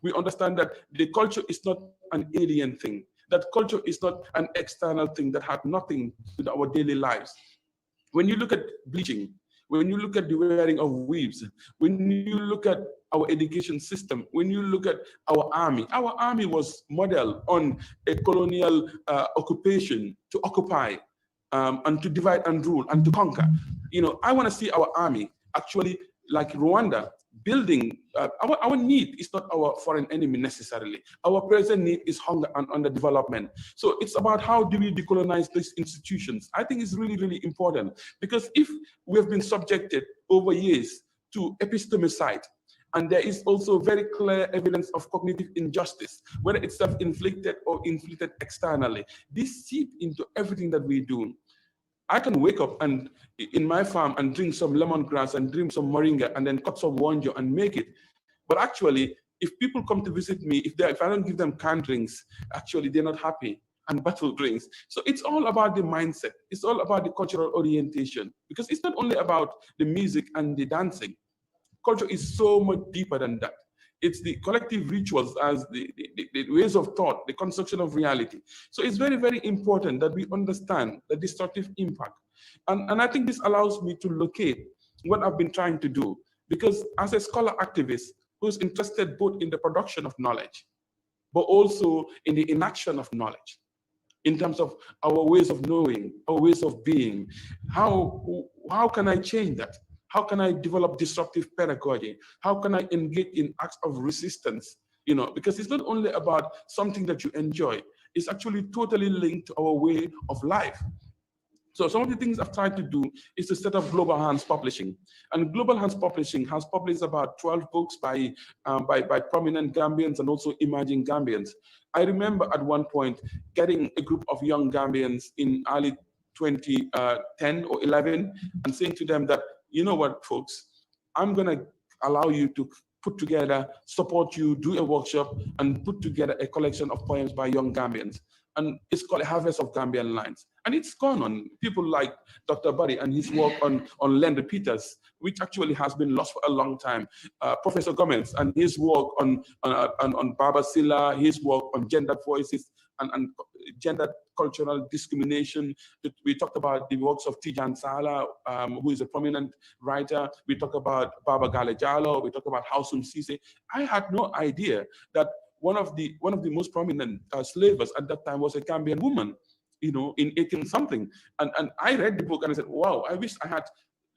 we understand that the culture is not an alien thing. That culture is not an external thing that had nothing with our daily lives. When you look at bleaching, when you look at the wearing of weaves, when you look at our education system, when you look at our army was modeled on a colonial occupation to occupy and to divide and rule and to conquer. You know, I want to see our army actually like Rwanda building. Our need is not our foreign enemy necessarily. Our present need is hunger and underdevelopment. So it's about how do we decolonize these institutions. I think it's really, really important, because if we have been subjected over years to epistemicide, and there is also very clear evidence of cognitive injustice, whether it's self-inflicted or inflicted externally, this seep into everything that we do. I can wake up and in my farm and drink some lemongrass and drink some moringa and then cut some wonjo and make it. But actually, if people come to visit me, if I don't give them canned drinks, actually they're not happy, and bottled drinks. So it's all about the mindset. It's all about the cultural orientation, because it's not only about the music and the dancing. Culture is so much deeper than that. It's the collective rituals as the ways of thought, the construction of reality. So it's very, very important that we understand the destructive impact. And I think this allows me to locate what I've been trying to do, because as a scholar activist who's interested both in the production of knowledge, but also in the inaction of knowledge, in terms of our ways of knowing, our ways of being, how can I change that? How can I develop disruptive pedagogy? How can I engage in acts of resistance? You know, because it's not only about something that you enjoy, it's actually totally linked to our way of life. So some of the things I've tried to do is to set up Global Hands Publishing. And Global Hands Publishing has published about 12 books by prominent Gambians and also emerging Gambians. I remember at one point getting a group of young Gambians in early 2010 or 11 and saying to them that, you know what, folks, I'm going to allow you to put together, support you, do a workshop, and put together a collection of poems by young Gambians. And it's called A Harvest of Gambian Lines. And it's gone on. People like Dr. Barry and his work on land repeaters, which actually has been lost for a long time. Professor Gomez and his work on Baba Silla, his work on gender voices and gender cultural discrimination. We talked about the works of Tijan Sala, who is a prominent writer. We talk about Baba Gale Jallow. We talk about Hausum Sise. I had no idea that one of the most prominent slavers at that time was a Gambian woman, you know, in 18 something. And I read the book and I said, wow, I wish I had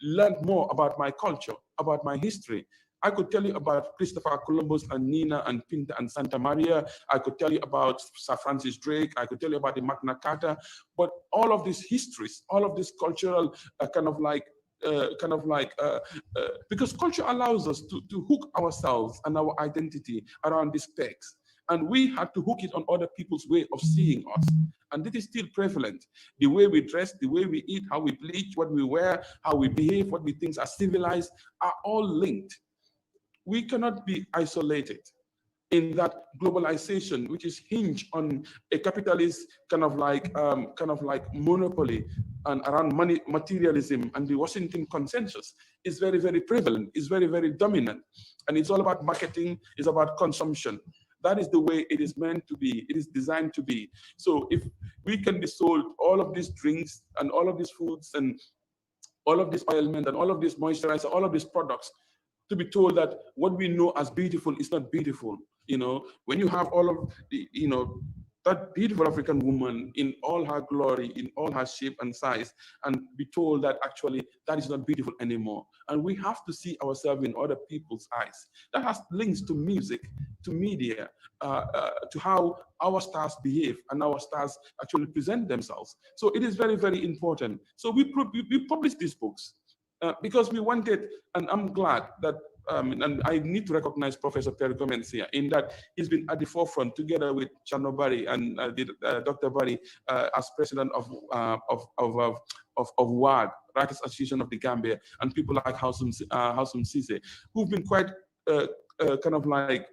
learned more about my culture, about my history. I could tell you about Christopher Columbus and Nina and Pinta and Santa Maria. I could tell you about Sir Francis Drake. I could tell you about the Magna Carta. But all of these histories, all of this cultural because culture allows us to hook ourselves and our identity around these texts. And we had to hook it on other people's way of seeing us. And this is still prevalent. The way we dress, the way we eat, how we bleach, what we wear, how we behave, what we think are civilized, are all linked. We cannot be isolated in that globalization, which is hinged on a capitalist kind of like monopoly and around money, materialism, and the Washington consensus is very, very prevalent, is very, very dominant. And it's all about marketing, it's about consumption. That is the way it is meant to be. It is designed to be. So if we can be sold all of these drinks and all of these foods and all of this ointment and all of this moisturizer, all of these products, to be told that what we know as beautiful is not beautiful. You know, when you have all of the, you know, that beautiful African woman in all her glory, in all her shape and size, and be told that actually that is not beautiful anymore. And we have to see ourselves in other people's eyes. That has links to music, to media, to how our stars behave and our stars actually present themselves. So it is very, very important. So we publish these books because we wanted, and I'm glad that and I need to recognize Professor Terry Gomez here in that he's been at the forefront together with Chano Barry and Dr. Barry as president of WAG, Writers Association of the Gambia, and people like Hausum Sise, who've been quite kind of like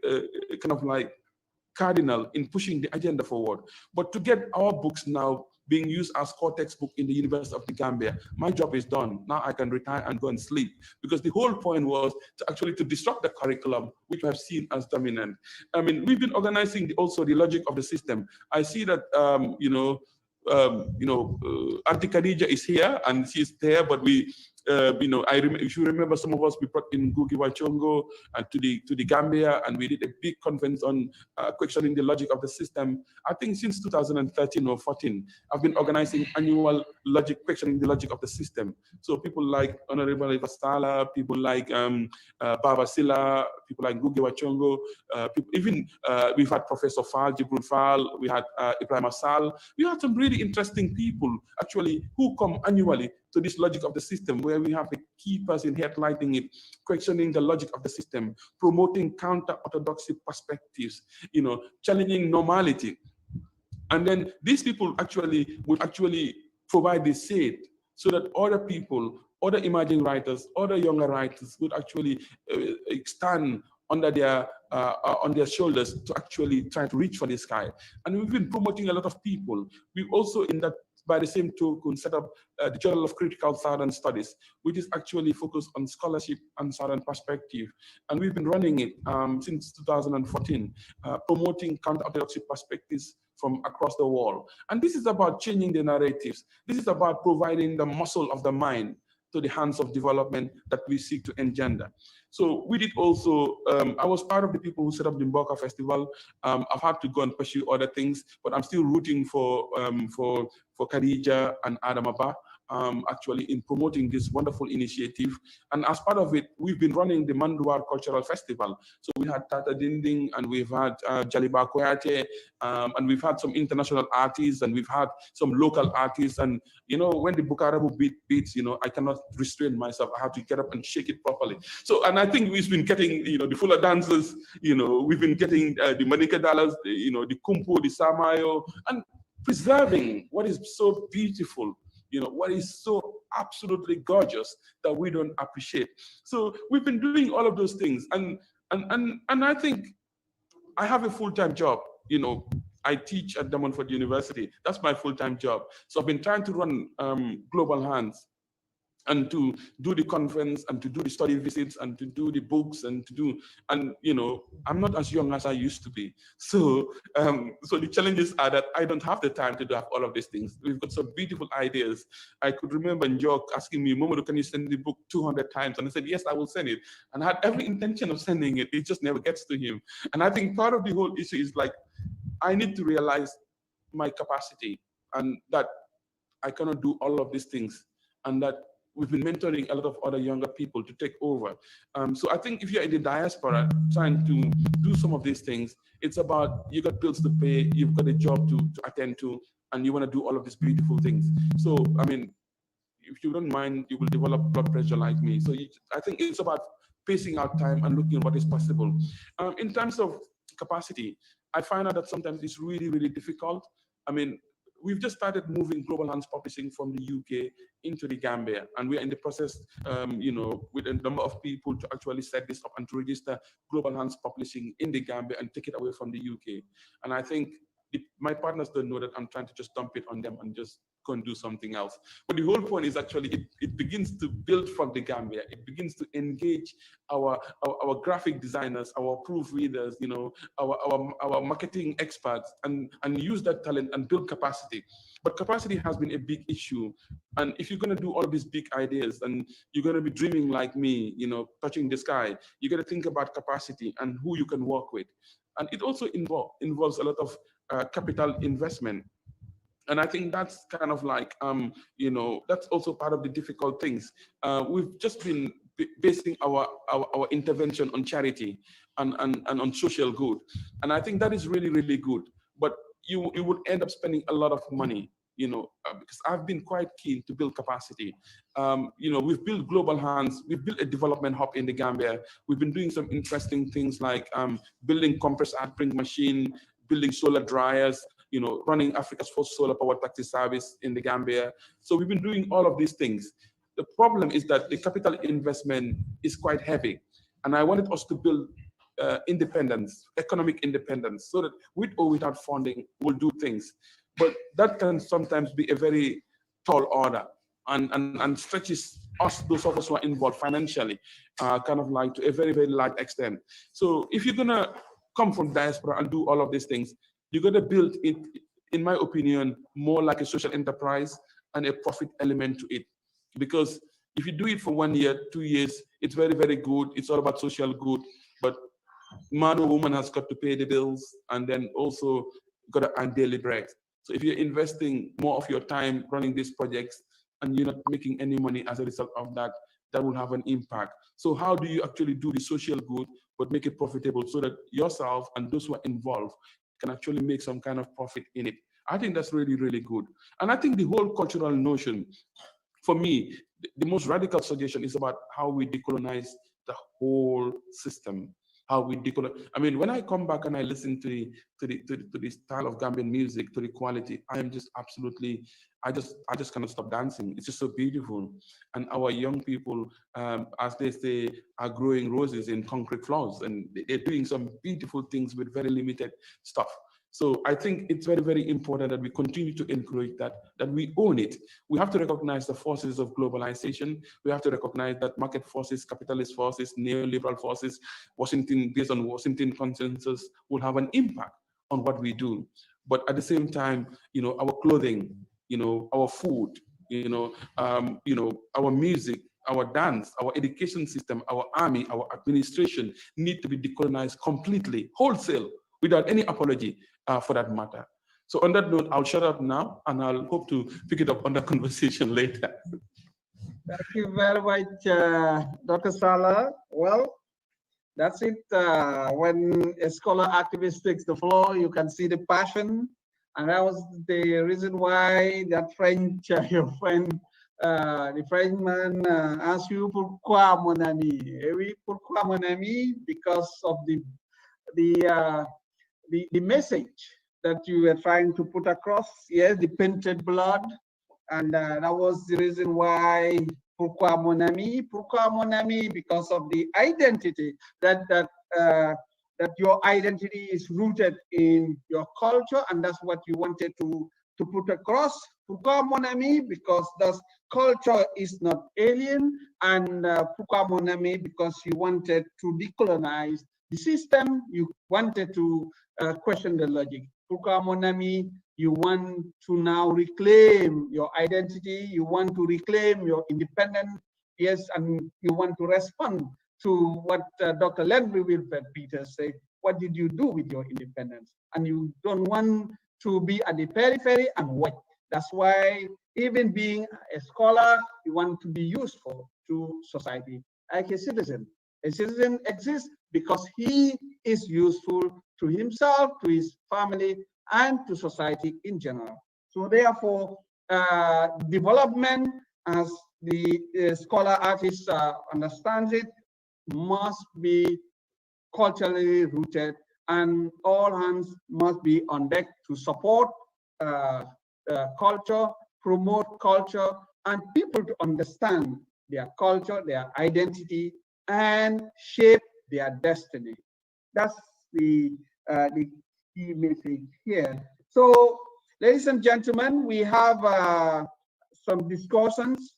cardinal in pushing the agenda forward. But to get our books now being used as core textbook in the University of the Gambia. My job is done. Now I can retire and go and sleep, because the whole point was to actually to disrupt the curriculum, which we have seen as dominant. I mean, we've been organizing also the logic of the system. I see that, Auntie Khadija is here and she's there, but we, if you remember, some of us, we brought in Gugi Wachongo and to the Gambia, and we did a big conference on questioning the logic of the system. I think since 2013 or 14, I've been organizing annual logic, questioning the logic of the system. So people like Honorable Ivasala, people like Baba Silla, people like Gugi Wachongo, we've had Professor Fal, Jibril Fal, we had Ibrahim Asal. We had some really interesting people actually who come annually to this logic of the system, where we have a key person headlighting it, questioning the logic of the system, promoting counter-orthodoxy perspectives, challenging normality. And then these people would actually provide the shade so that other people, other emerging writers, other younger writers would actually stand under on their shoulders to actually try to reach for the sky. And we've been promoting a lot of people. We've also, by the same token, set up the Journal of Critical Southern Studies, which is actually focused on scholarship and Southern perspective. And we've been running it since 2014, promoting counter-orthodoxy perspectives from across the world. And this is about changing the narratives. This is about providing the muscle of the mind to the hands of development that we seek to engender. So we did also, I was part of the people who set up the Mboka Festival. I've had to go and pursue other things, but I'm still rooting for Khadija and Adam Abba, actually in promoting this wonderful initiative. And as part of it, we've been running the Manduar Cultural Festival. So we had Tata Dinding, and we've had Jaliba Koyate, and we've had some international artists, and we've had some local artists. And, when the Bukarabu beat beats, I cannot restrain myself. I have to get up and shake it properly. So, and I think we've been getting, the Fula dancers, we've been getting the Manika Dallas, the Kumpu, the Samayo, and preserving what is so beautiful, what is so absolutely gorgeous that we don't appreciate. So we've been doing all of those things. And I think I have a full-time job. I teach at Damonford University. That's my full-time job. So I've been trying to run Global Hands, and to do the conference, and to do the study visits, and to do the books, and I'm not as young as I used to be. So so the challenges are that I don't have the time to do all of these things. We've got some beautiful ideas. I could remember Njok asking me, Momodu, can you send the book 200 times? And I said, yes, I will send it. And I had every intention of sending it. It just never gets to him. And I think part of the whole issue is like, I need to realize my capacity, and that I cannot do all of these things, and that we've been mentoring a lot of other younger people to take over. So I think if you're in the diaspora trying to do some of these things, it's about, you got bills to pay, you've got a job to attend to, and you want to do all of these beautiful things. So, I mean, if you don't mind, you will develop blood pressure like me. So I think it's about pacing out time and looking at what is possible. In terms of capacity, I find out that sometimes it's really, really difficult. I mean, we've just started moving Global Hands Publishing from the UK into the Gambia, and we're in the process, with a number of people to actually set this up and to register Global Hands Publishing in the Gambia and take it away from the UK. And I think my partners don't know that I'm trying to just dump it on them and just go and do something else. But the whole point is actually it begins to build from the Gambia. It begins to engage our graphic designers, our proofreaders, our marketing experts, and use that talent and build capacity. But capacity has been a big issue. And if you're going to do all these big ideas and you're going to be dreaming like me, touching the sky, you got to think about capacity and who you can work with. And it also involves a lot of capital investment. And I think that's kind of like, that's also part of the difficult things. We've just been basing our intervention on charity and on social good. And I think that is really, really good. But you would end up spending a lot of money, because I've been quite keen to build capacity. We've built Global Hands, we've built a development hub in the Gambia. We've been doing some interesting things like building compressed air print machine, building solar dryers, running Africa's first solar power taxi service in the Gambia. So we've been doing all of these things. The problem is that the capital investment is quite heavy. And I wanted us to build independence, economic independence, so that with or without funding, we'll do things. but that can sometimes be a very tall order and stretches us, those of us who are involved financially, kind of like to a very, very large extent. So if you're gonna come from diaspora and do all of these things, you're gonna build it, in my opinion, more like a social enterprise and a profit element to it. Because if you do it for 1 year, 2 years, it's very, very good. It's all about social good, but man or woman has got to pay the bills and then also got to earn daily bread. So if you're investing more of your time running these projects and you're not making any money as a result of that, that will have an impact. So how do you actually do the social good, but make it profitable so that yourself and those who are involved can actually make some kind of profit in it? I think that's really, really good. And I think the whole cultural notion, for me, the most radical suggestion is about how we decolonize the whole system. How we decolonize. I mean, when I come back and I listen to the style of Gambian music, to the quality, I am just absolutely, I just cannot stop dancing. It's just so beautiful. And our young people, as they say, are growing roses in concrete floors, and they're doing some beautiful things with very limited stuff. So I think it's very, very important that we continue to encourage that we own it. We have to recognize the forces of globalization. We have to recognize that market forces, capitalist forces, neoliberal forces, based on Washington consensus, will have an impact on what we do. But at the same time, our clothing, our food, our music, our dance, our education system, our army, our administration need to be decolonized completely, wholesale, without any apology, for that matter. So on that note, I'll shut up now, and I'll hope to pick it up on the conversation later. Thank you very much, Dr. Salah. Well, that's it. When a scholar activist takes the floor, you can see the passion. And that was the reason why that French, your friend, the Frenchman asked you, pourquoi mon ami? Oui, pourquoi mon ami? Because of the message that you were trying to put across. Yes, the painted blood. And that was the reason why, pourquoi mon ami? Pourquoi mon ami? Because of the identity, that your identity is rooted in your culture, and that's what you wanted to put across. Pourquoi mon ami? Because that culture is not alien, and pourquoi mon ami? Because you wanted to decolonize the system. You wanted to question the logic. Pourquoi mon ami? You want to now reclaim your identity. You want to reclaim your independence. Yes, and you want to respond to what Dr. Landry Wilfred Peters said. What did you do with your independence? And you don't want to be at the periphery and watch. That's why, even being a scholar, you want to be useful to society, like a citizen. A citizen exists because he is useful to himself, to his family, and to society in general. So therefore, development, as the scholar artist understands it, must be culturally rooted, and all hands must be on deck to support culture, promote culture, and people to understand their culture, their identity, and shape their destiny. That's the key message here. So, ladies and gentlemen, we have some discussions.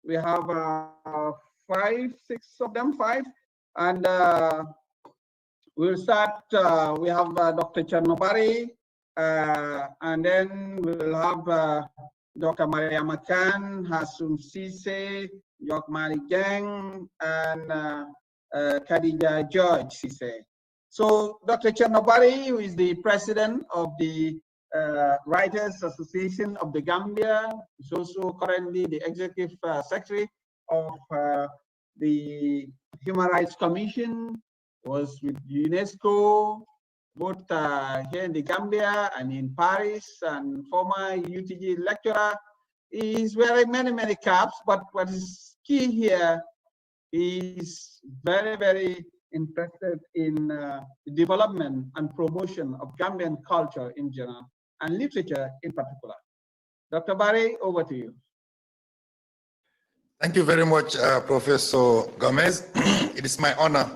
We have 5, 6 of them, 5, and we'll start. We have Dr. Chernobari, and then we'll have Dr. Maria Makan, Hasum Sise, Yok Mari Gang, and Khadija George Sise. So Dr. Chernobari, who is the president of the Writers Association of the Gambia, is also currently the executive secretary of the Human Rights Commission, was with UNESCO, both here in the Gambia and in Paris, and former UTG lecturer. He's wearing many, many caps, but what is key here is very, very interested in the development and promotion of Gambian culture in general and literature in particular. Dr. Barry, over to you. Thank you very much, Professor Gomez. It is my honor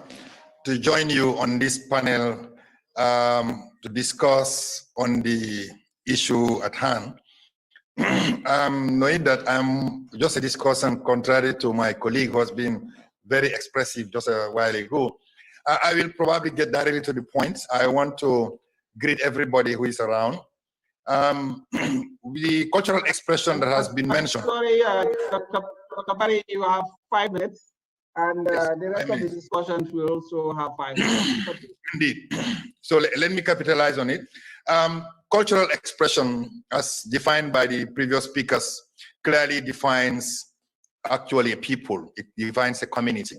to join you on this panel to discuss on the issue at hand. Knowing that I'm just a discussant, contrary to my colleague who has been very expressive just a while ago, I will probably get directly to the point. I want to greet everybody who is around. The cultural expression that has been mentioned. Sorry, Dr. Barry, you have 5 minutes, and Yes, the rest of the discussions will also have 5 minutes. Indeed. So let me capitalize on it. Cultural expression, as defined by the previous speakers, clearly defines actually a people. It defines a community.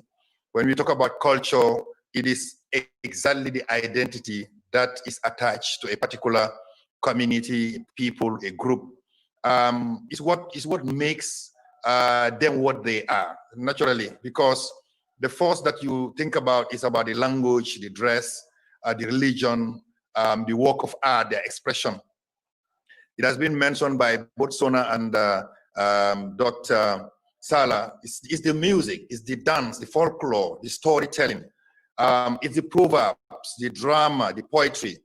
When we talk about culture, it is exactly the identity that is attached to a particular community, people, a group. Is what makes them what they are, naturally, because the first that you think about is about the language, the dress, the religion, the work of art, their expression. It has been mentioned by both Sona and Dr. Sala. It's the music, it's the dance, the folklore, the storytelling. It's the proverbs, the drama, the poetry.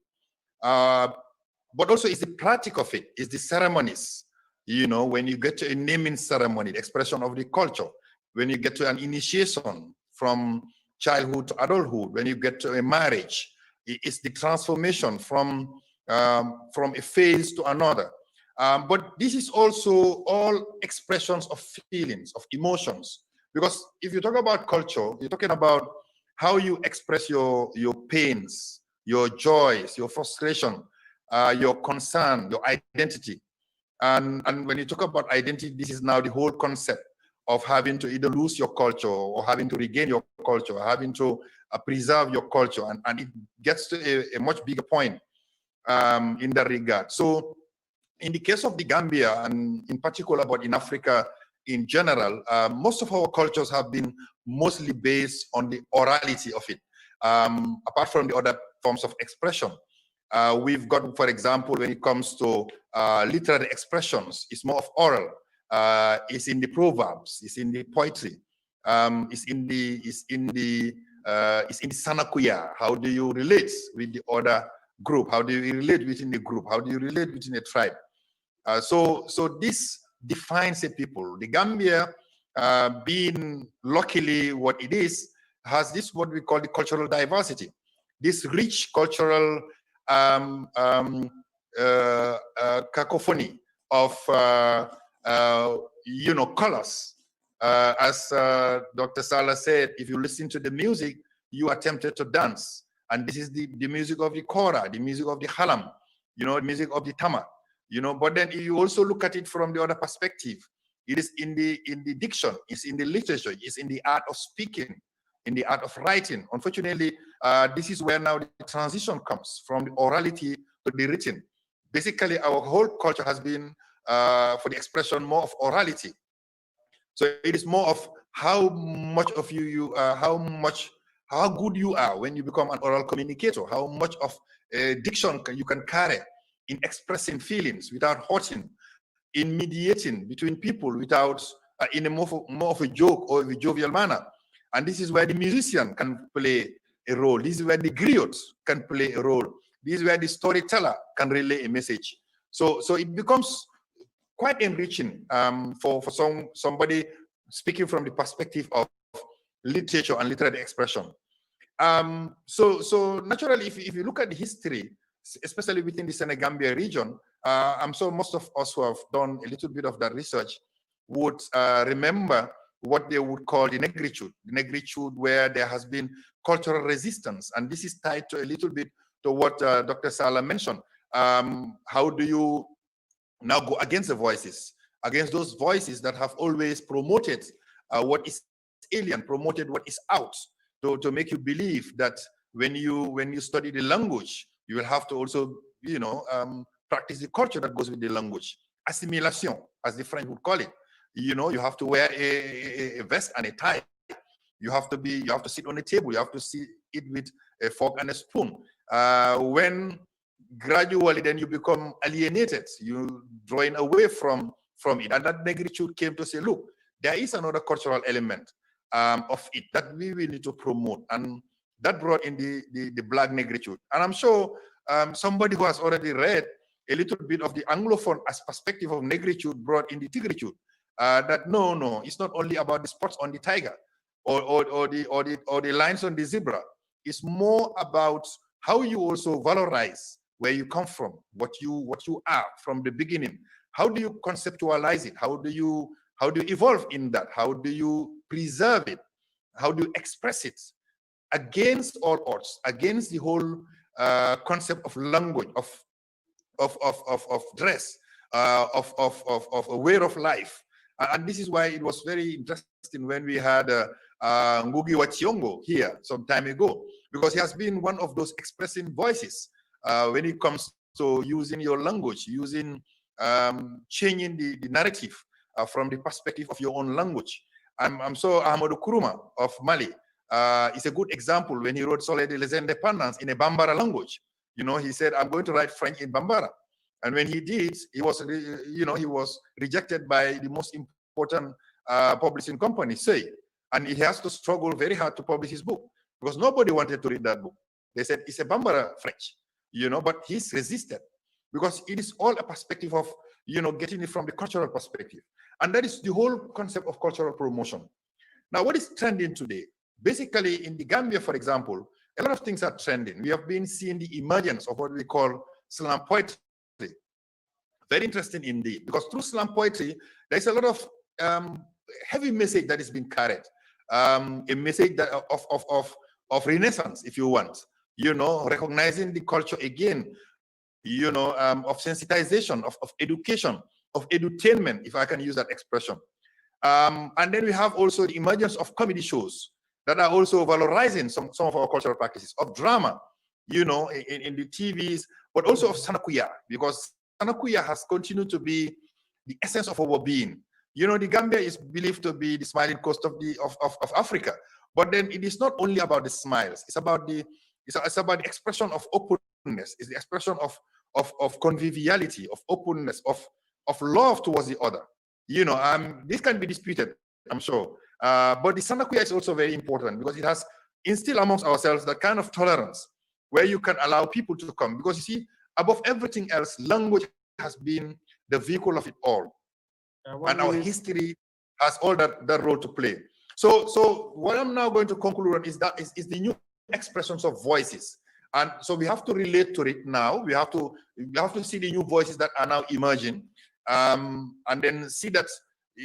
But also it's the practice of it, it's the ceremonies. You know, when you get to a naming ceremony, the expression of the culture, when you get to an initiation from childhood to adulthood, when you get to a marriage, it's the transformation from a phase to another. But this is also all expressions of feelings, of emotions. Because if you talk about culture, you're talking about how you express your pains, your joys, your frustration, your concern, your identity. And when you talk about identity, this is now the whole concept of having to either lose your culture or having to regain your culture, or having to preserve your culture. And it gets to a much bigger point in that regard. So in the case of the Gambia, and in particular, but in Africa in general, most of our cultures have been mostly based on the orality of it, apart from the other forms of expression. We've got, for example, when it comes to literary expressions, it's more of oral. It's in the proverbs, it's in the poetry, it's in the sanakuya. How do you relate with the other group? How do you relate within the group? How do you relate within a tribe? So this defines a people. The Gambia, being luckily what it is, has this what we call the cultural diversity, this rich cultural cacophony of colors. As Dr. Salah said, if you listen to the music, you are tempted to dance. And this is the music of the kora, the music of the halam, the music of the tama, but then you also look at it from the other perspective. It is in the diction, it's in the literature, it's in the art of speaking, in the art of writing. Unfortunately, this is where now the transition comes from the orality to the written. Basically, our whole culture has been, for the expression, more of orality. So it is more of how much of how good you are when you become an oral communicator, how much of diction you can carry in expressing feelings without hurting, in mediating between people without, in a more of a joke or a jovial manner. And this is where the musician can play a role. This is where the griot can play a role. This is where the storyteller can relay a message. So it becomes quite enriching for somebody speaking from the perspective of literature and literary expression. So naturally, if you look at the history, especially within the Senegambia region, I'm sure most of us who have done a little bit of that research would remember what they would call the negritude where there has been cultural resistance. And this is tied to a little bit to what Dr. Salah mentioned. How do you now go against the voices, against those voices that have always promoted what is alien, promoted what is out, to make you believe that when you study the language, you will have to also, practice the culture that goes with the language. Assimilation, as the French would call it. You have to wear a vest and a tie. You have to sit on a table. You have to eat with a fork and a spoon. When gradually then you become alienated, you drawing away from it. And that negritude came to say, look, there is another cultural element of it that we will need to promote. And that brought in the black negritude. And I'm sure somebody who has already read a little bit of the Anglophone as perspective of negritude brought in the tigritude. That no, it's not only about the spots on the tiger or the lines on the zebra. It's more about how you also valorize where you come from, what you are from the beginning. How do you conceptualize it? How do you evolve in that? How do you preserve it? How do you express it against all odds, against the whole concept of language, of dress, of a way of life? And this is why it was very interesting when we had Ngugi wa Thiong'o here some time ago, because he has been one of those expressing voices when it comes to using your language, using changing the narrative from the perspective of your own language. I'm so Ahmadou Kourouma of Mali is a good example when he wrote Soleil de l'Indépendance in a Bambara language. You know, he said, I'm going to write French in Bambara. And when he did, he was, he was rejected by the most important publishing company, say, and he has to struggle very hard to publish his book because nobody wanted to read that book. They said it's a Bambara French, but he's resisted because it is all a perspective of, getting it from the cultural perspective. And that is the whole concept of cultural promotion. Now, what is trending today? Basically, in the Gambia, for example, a lot of things are trending. We have been seeing the emergence of what we call slam poetry. Very interesting indeed, because through slam poetry, there's a lot of heavy message that is being carried. A message that of renaissance, if you want, recognizing the culture again, of sensitization, of education, of edutainment, if I can use that expression. And then we have also the emergence of comedy shows that are also valorizing some of our cultural practices, of drama, in the TVs, but also of Sanakuya, because Sanakuya has continued to be the essence of our being. The Gambia is believed to be the smiling coast of Africa, but then it is not only about the smiles. It's about the expression of openness. It's the expression of conviviality, of openness, of love towards the other. This can be disputed, I'm sure, but the Sanakuya is also very important because it has instilled amongst ourselves that kind of tolerance where you can allow people to come, because you see, above everything else, language has been the vehicle of it all. And our history has all that role to play. So what I'm now going to conclude on is that is the new expressions of voices. And so we have to relate to it now. We have to see the new voices that are now emerging, and then see that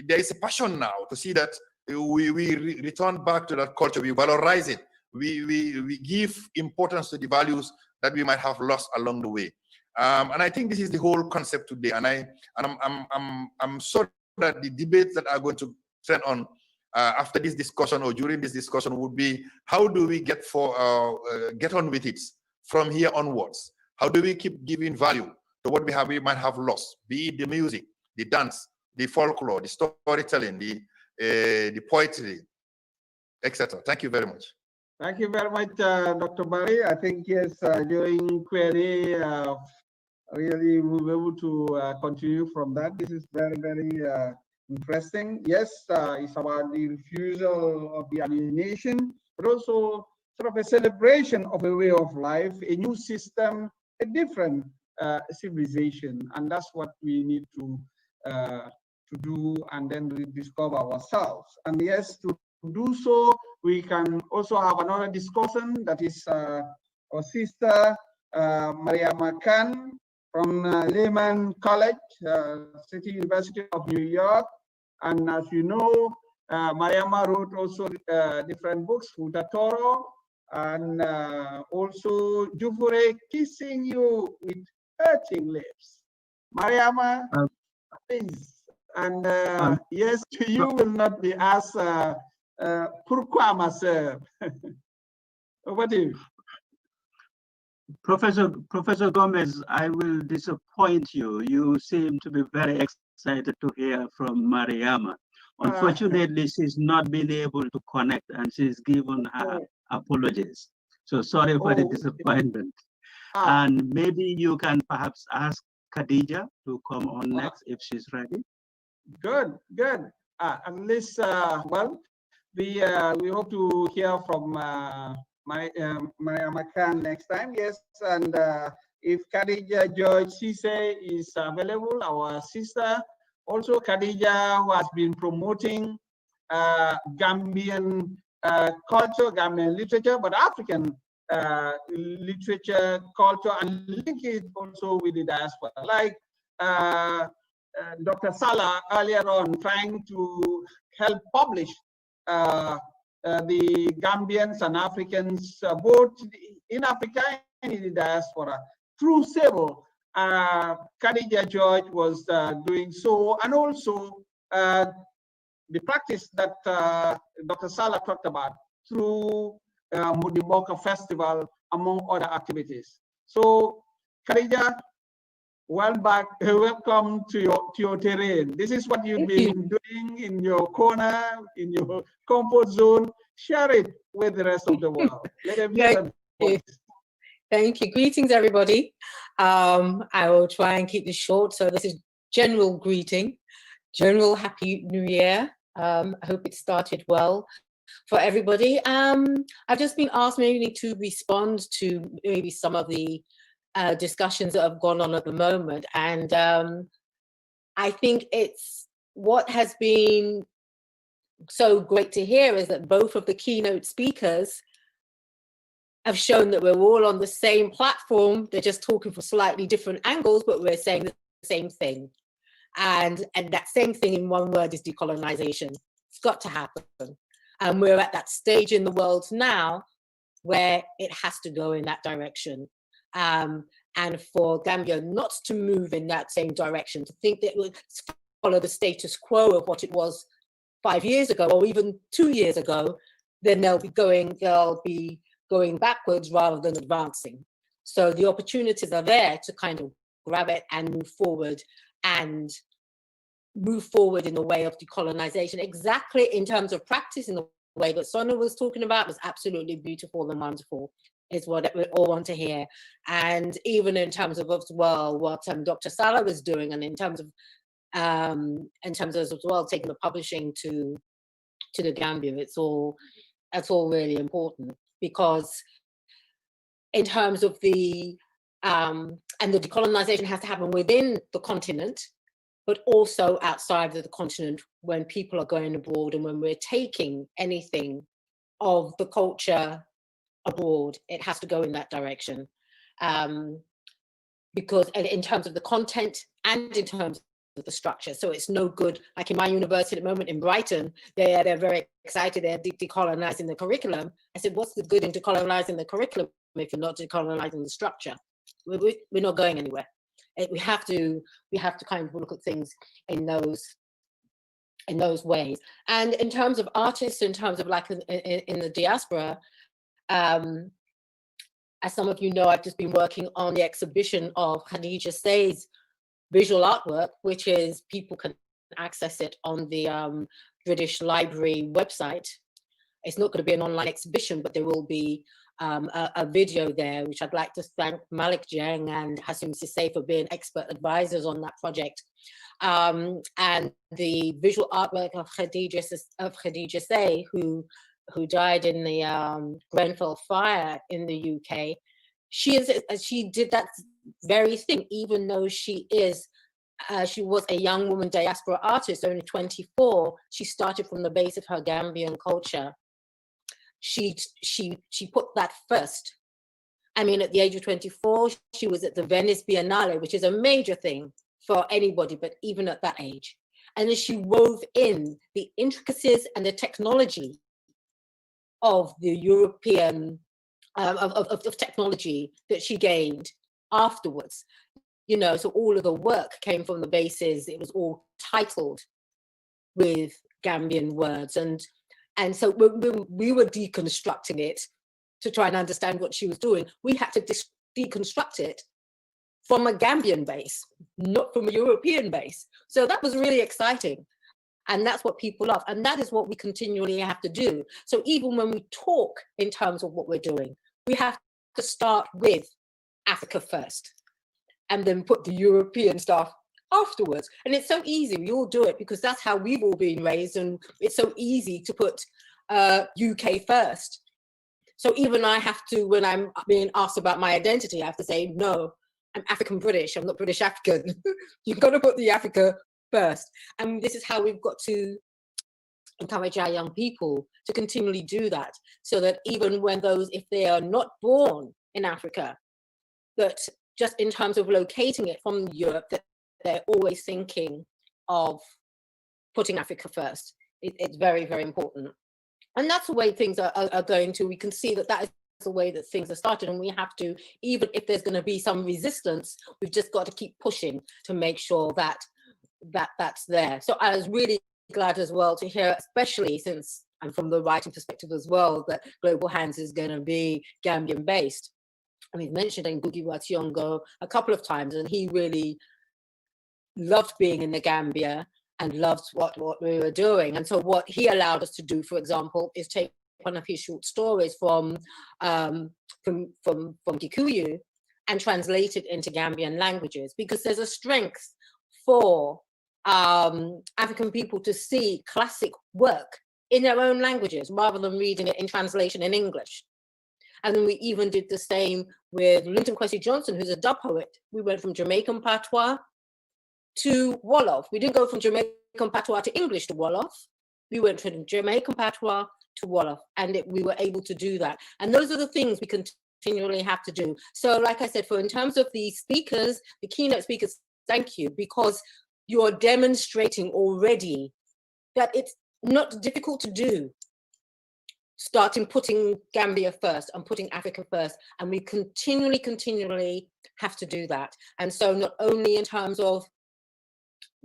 there is a passion now to see that we return back to that culture. We valorize it. We give importance to the values that we might have lost along the way. And I think this is the whole concept today. And I'm sure that the debates that are going to trend on after this discussion or during this discussion would be, how do we get on with it from here onwards? How do we keep giving value to what we might have lost, be it the music, the dance, the folklore, the storytelling, the poetry, etc. Thank you very much. Thank you very much, Dr. Barry. I think, yes, during Q&A, really we'll be able to continue from that. This is very, very interesting. Yes, it's about the refusal of the alienation, but also sort of a celebration of a way of life, a new system, a different civilization. And that's what we need to do and then rediscover ourselves. And yes, to do so, we can also have another discussion that is our sister Mariama Khan from Lehman College, City University of New York. And as you know, Mariama wrote also different books, Futa Toro, and also Jufure, Kissing You with Hurting Lips. Mariama, please. And yes, you will not be asked, pourquoi ma sœur? Over to you. Professor Gomez, I will disappoint you. You seem to be very excited to hear from Mariama. Unfortunately, she's not been able to connect and she's given her apologies. So sorry for the disappointment. And maybe you can perhaps ask Khadija to come on next if she's ready. Good. At least, well, we hope to hear from Mariama Khan next time. Yes, and if Khadija George Cisse is available, our sister. Also Khadija, who has been promoting Gambian culture, Gambian literature, but African literature, culture, and link it also with the diaspora. Like Dr. Salah earlier on, trying to help publish the Gambians and Africans, both in Africa and in the diaspora, through several. Khadija George was doing so, and also the practice that Dr. Salah talked about through Mudimoka Festival, among other activities. So, Khadija, welcome to your terrain. This is what you've been doing in your corner, in your comfort zone. Share it with the rest of the world. Let them hear that. Thank you. Greetings, everybody. I will try and keep this short. So this is general greeting, general Happy New Year. I hope it started well for everybody. I've just been asked maybe to respond to maybe some of the discussions that have gone on at the moment. And I think it's what has been so great to hear is that both of the keynote speakers have shown that we're all on the same platform. They're just talking from slightly different angles, but we're saying the same thing. And that same thing in one word is decolonization. It's got to happen. And we're at that stage in the world now where it has to go in that direction. And for Gambia not to move in that same direction, to think that it would follow the status quo of what it was 5 years ago, or even 2 years ago, then they'll be going backwards rather than advancing. So the opportunities are there to kind of grab it and move forward in the way of decolonization, exactly in terms of practice, in the way that Sonia was talking about was absolutely beautiful and wonderful, is what we all want to hear. And even in terms of as well what Dr. Salah was doing, and in terms of as well taking the publishing to the Gambia, that's all really important, because in terms of the and the decolonization has to happen within the continent, but also outside of the continent when people are going abroad, and when we're taking anything of the culture abroad, it has to go in that direction. Because in terms of the content and in terms of the structure. So it's no good, like in my university at the moment in Brighton, they're very excited, they're decolonizing the curriculum. I said, what's the good in decolonizing the curriculum if you're not decolonizing the structure? We're not going anywhere. We have to kind of look at things in those ways. And in terms of artists, in terms of like in the diaspora, as some of you know, I've just been working on the exhibition of Khadija Say's visual artwork, which is, people can access it on the British Library website. It's not going to be an online exhibition, but there will be a video there, which I'd like to thank Malik Jang and Hasim Sisse for being expert advisors on that project. And the visual artwork of Khadija Say, who died in the Grenfell fire in the UK, she did that very thing, even though she was a young woman diaspora artist, only 24. She started from the base of her Gambian culture. She put that first. I mean, at the age of 24, she was at the Venice Biennale, which is a major thing for anybody, but even at that age. And then she wove in the intricacies and the technology of the European, of technology that she gained afterwards. You know, so all of the work came from the bases. It was all titled with Gambian words. And so we were deconstructing it to try and understand what she was doing. We had to deconstruct it from a Gambian base, not from a European base. So that was really exciting. And that's what people love. And that is what we continually have to do. So even when we talk in terms of what we're doing, we have to start with Africa first and then put the European stuff afterwards. And it's so easy, we all do it because that's how we've all been raised, and it's so easy to put UK first. So even I have to, when I'm being asked about my identity, I have to say, no, I'm African British, I'm not British African. You've got to put the Africa first. And this is how we've got to encourage our young people to continually do that, so that even when if they are not born in Africa, that just in terms of locating it from Europe, that they're always thinking of putting Africa first. It's very, very important. And that's the way things are going to. We can see that is the way that things are started, and we have to, even if there's going to be some resistance, we've just got to keep pushing to make sure that that's there. So I was really glad as well to hear, especially since I'm from the writing perspective as well, that Global Hands is going to be Gambian based. I mean, mentioned Ngugi wa Thiong'o a couple of times, and he really loved being in the Gambia and loved what we were doing. And so what he allowed us to do, for example, is take one of his short stories from Kikuyu and translate it into Gambian languages, because there's a strength for African people to see classic work in their own languages rather than reading it in translation in English. And then we even did the same with Linton Kwesi Johnson, who's a dub poet. We went from Jamaican patois to Wolof. We didn't go from Jamaican patois to English to Wolof. We went from Jamaican patois to Wolof, and we were able to do that. And those are the things we continually have to do. So like I said, in terms of the speakers, the keynote speakers, thank you, because you're demonstrating already that it's not difficult to do, starting putting Gambia first and putting Africa first. And we continually have to do that. And so not only in terms of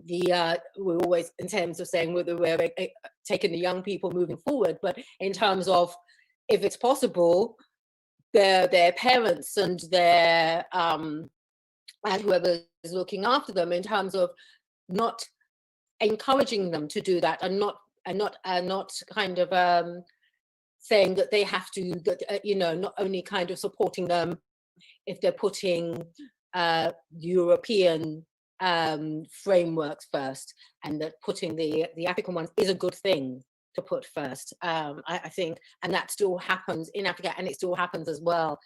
we're always in terms of saying whether we're taking the young people moving forward, but in terms of, if it's possible, their parents and their and whoever is looking after them, in terms of not encouraging them to do that, and not kind of saying that they have to, not only kind of supporting them if they're putting European frameworks first, and that putting the African ones is a good thing to put first. I think, and that still happens in Africa, and it still happens as well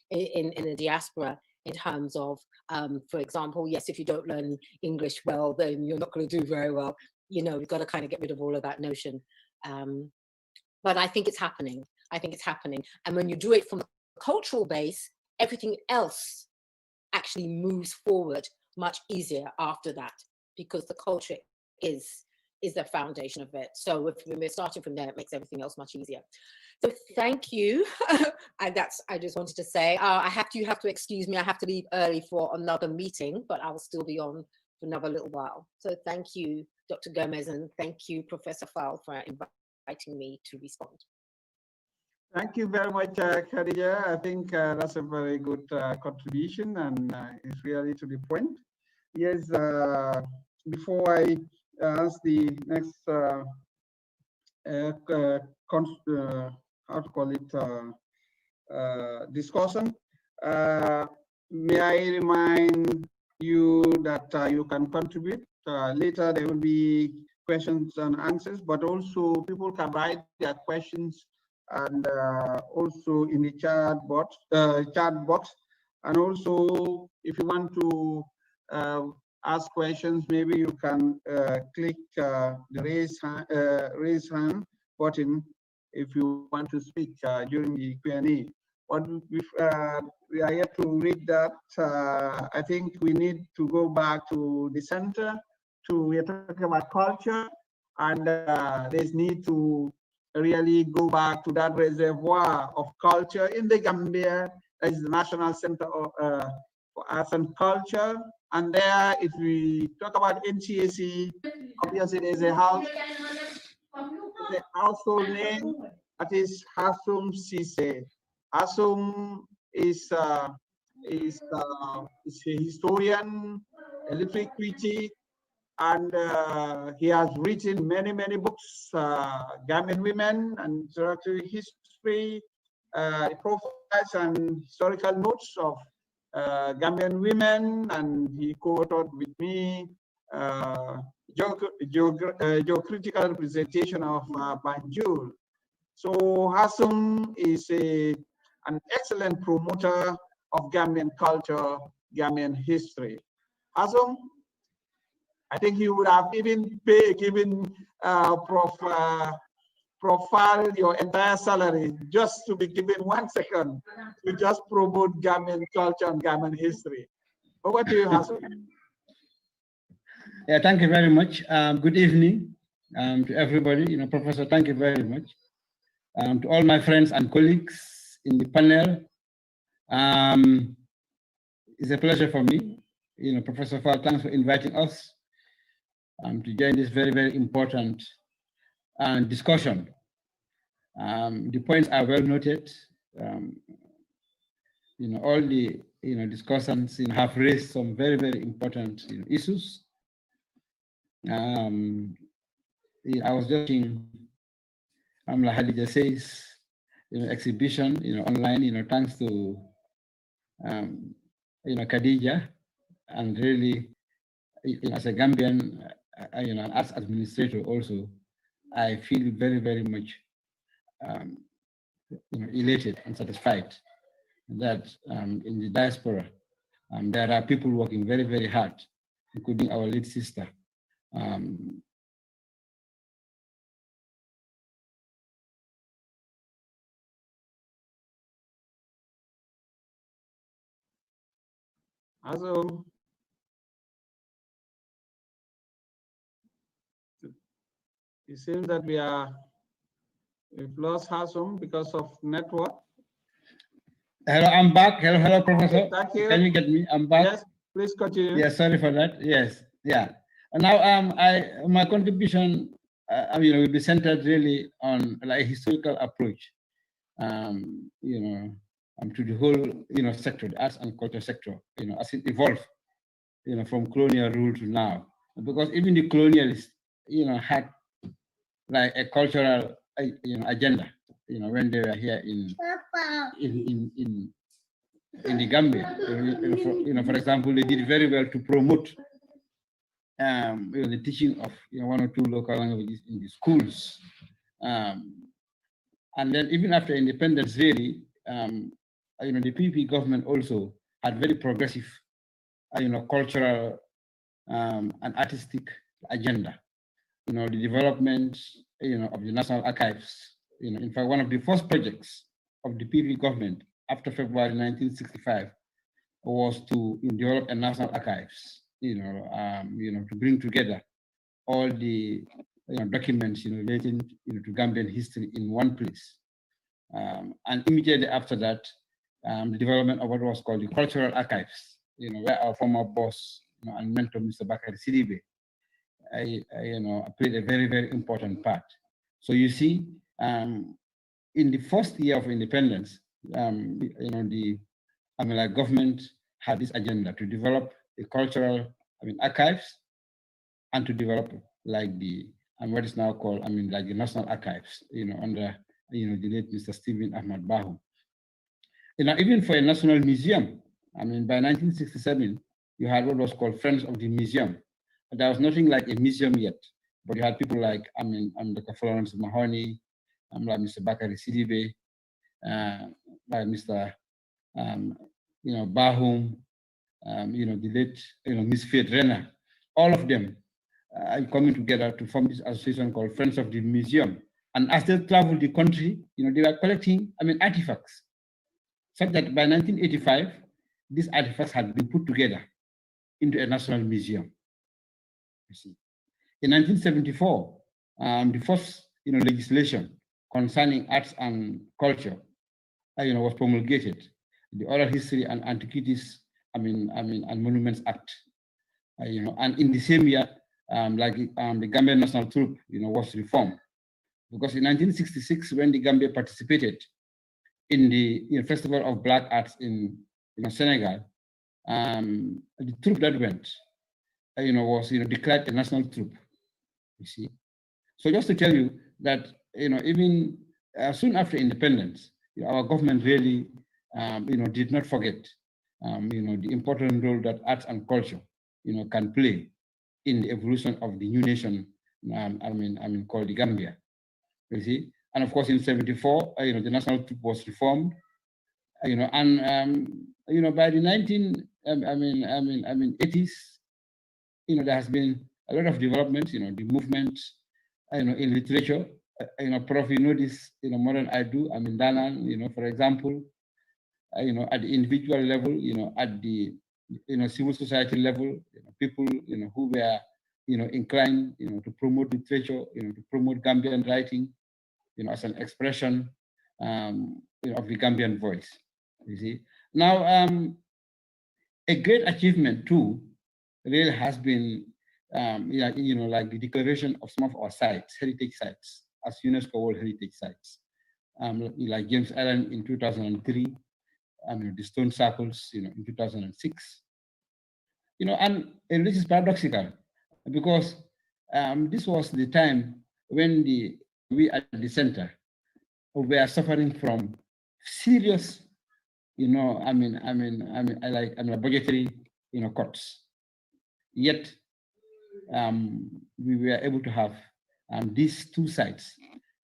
in the diaspora, in terms of, for example, yes, if you don't learn English well, then you're not going to do very well. We've got to kind of get rid of all of that notion. But I think it's happening. And when you do it from a cultural base, everything else actually moves forward much easier after that, because the culture is the foundation of it. So if we're starting from there, it makes everything else much easier. So thank you. And I just wanted to say, you have to excuse me, I have to leave early for another meeting, but I will still be on for another little while. So thank you, Dr. Gomez, and thank you, Professor Fowle, for inviting me to respond. Thank you very much, Khadija. I think that's a very good contribution, and it's really to the point. Yes, before I ask the next, discussion, may I remind you that you can contribute. Later there will be questions and answers, but also people can write their questions, and also in the chat box, and also if you want to ask questions, maybe you can click the raise hand button if you want to speak during the Q&A. But if we are here to read that, I think we need to go back to the center. We are talking about culture, and there's need to really go back to that reservoir of culture in the Gambia. That is the National Center for Arts and Culture. And there, if we talk about NCAC, obviously there's a household name, that is Hasum Sise. Hasum is a historian, a literary critic, and he has written many books, Gambian women and interactive history, profiles and historical notes of Gambian women, and he co-authored with me geocritical representation of Banjul. So Hasum is an excellent promoter of Gambian culture Gambian history. Hasum, I think you would have even given profile your entire salary just to be given 1 second to just promote Gambian culture and Gambian history. Over to you, Hassan. Yeah, thank you very much. Good evening to everybody. Professor, thank you very much. To all my friends and colleagues in the panel, it's a pleasure for me. Professor Fall, thanks for inviting us to join this very, very important discussion. The points are well noted. All the discussions have raised some very, very important issues. I was just thinking, like Hadija says, exhibition, online, thanks to Khadija, and really, as a Gambian, an arts administrator also, I feel very, very much elated and satisfied that in the diaspora, there are people working very, very hard, including our lead sister. Also, it seems that we've lost Hasum because of network. Hello, I'm back. Hello, hello, Professor. Thank you. Can you get me? I'm back. Yes, please continue. Yes, sorry for that. Yes, yeah. And now, my contribution, will be centered really on like a historical approach, to the whole, sector, the arts and culture sector, as it evolved, from colonial rule to now, because even the colonialists, had like a cultural, agenda, when they were here in the Gambia. For example, they did very well to promote the teaching of 1 or 2 local languages in the schools. And then even after independence, really, the PP government also had very progressive, cultural and artistic agenda. The development, of the National Archives. In fact, one of the first projects of the PP government after February 1965 was to develop a National Archives. To bring together all the documents relating to Gambian history in one place. And immediately after that, the development of what was called the Cultural Archives, where our former boss and mentor, Mr. Bakari Sidibe, played a very, very important part. So you see, in the first year of independence, the government had this agenda to develop the cultural archives and to develop like the what is now called like the National Archives, under the late Mr. Stephen Ahmad Bahu. Even for a national museum, by 1967, you had what was called Friends of the Museum. There was nothing like a museum yet, but you had people like Dr. Florence Mahoney, like Mr. Bakari Sidibe, like Mr. Bahum, the late Miss Faith Renner. All of them are coming together to form this association called Friends of the Museum. And as they traveled the country, they were collecting artifacts, such that by 1985, these artifacts had been put together into a national museum. You see. In 1974, the first legislation concerning arts and culture was promulgated, the Oral History and Antiquities and Monuments Act. And in the same year, the Gambian National Troupe was reformed, because in 1966, when the Gambia participated in the Festival of Black Arts in Senegal, the troupe that went was declared a national troupe. You see, so just to tell you that even soon after independence, our government really did not forget the important role that arts and culture can play in the evolution of the new nation called the Gambia. You see, and of course in '74 the national troupe was reformed, and by the 80s, there has been a lot of development, the movement, in literature. Prof, you know this, more than I do. Danan, for example, at the individual level, at the, civil society level, people, who were, inclined, to promote literature, to promote Gambian writing, as an expression, of the Gambian voice. You see. Now, a great achievement too, really has been, like the declaration of some of our sites, heritage sites, as UNESCO World Heritage Sites, like James Allen in 2003, the stone circles, in 2006. And this is paradoxical because this was the time when we at the center were suffering from serious, budgetary, cuts. Yet we were able to have these two sites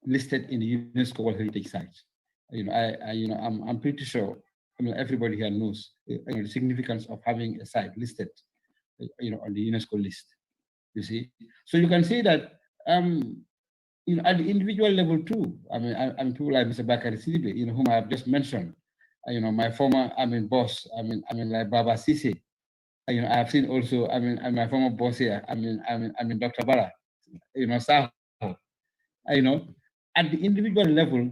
listed in the UNESCO World Heritage Sites. I'm pretty sure everybody here knows the significance of having a site listed on the UNESCO list. You see, so you can see that at the individual level too. I'm people like Mr. Bakari Sidibe, whom I have just mentioned. My former boss. Like Baba Sise. I have seen also. My former boss here. Dr. Bara. Saho. At the individual level,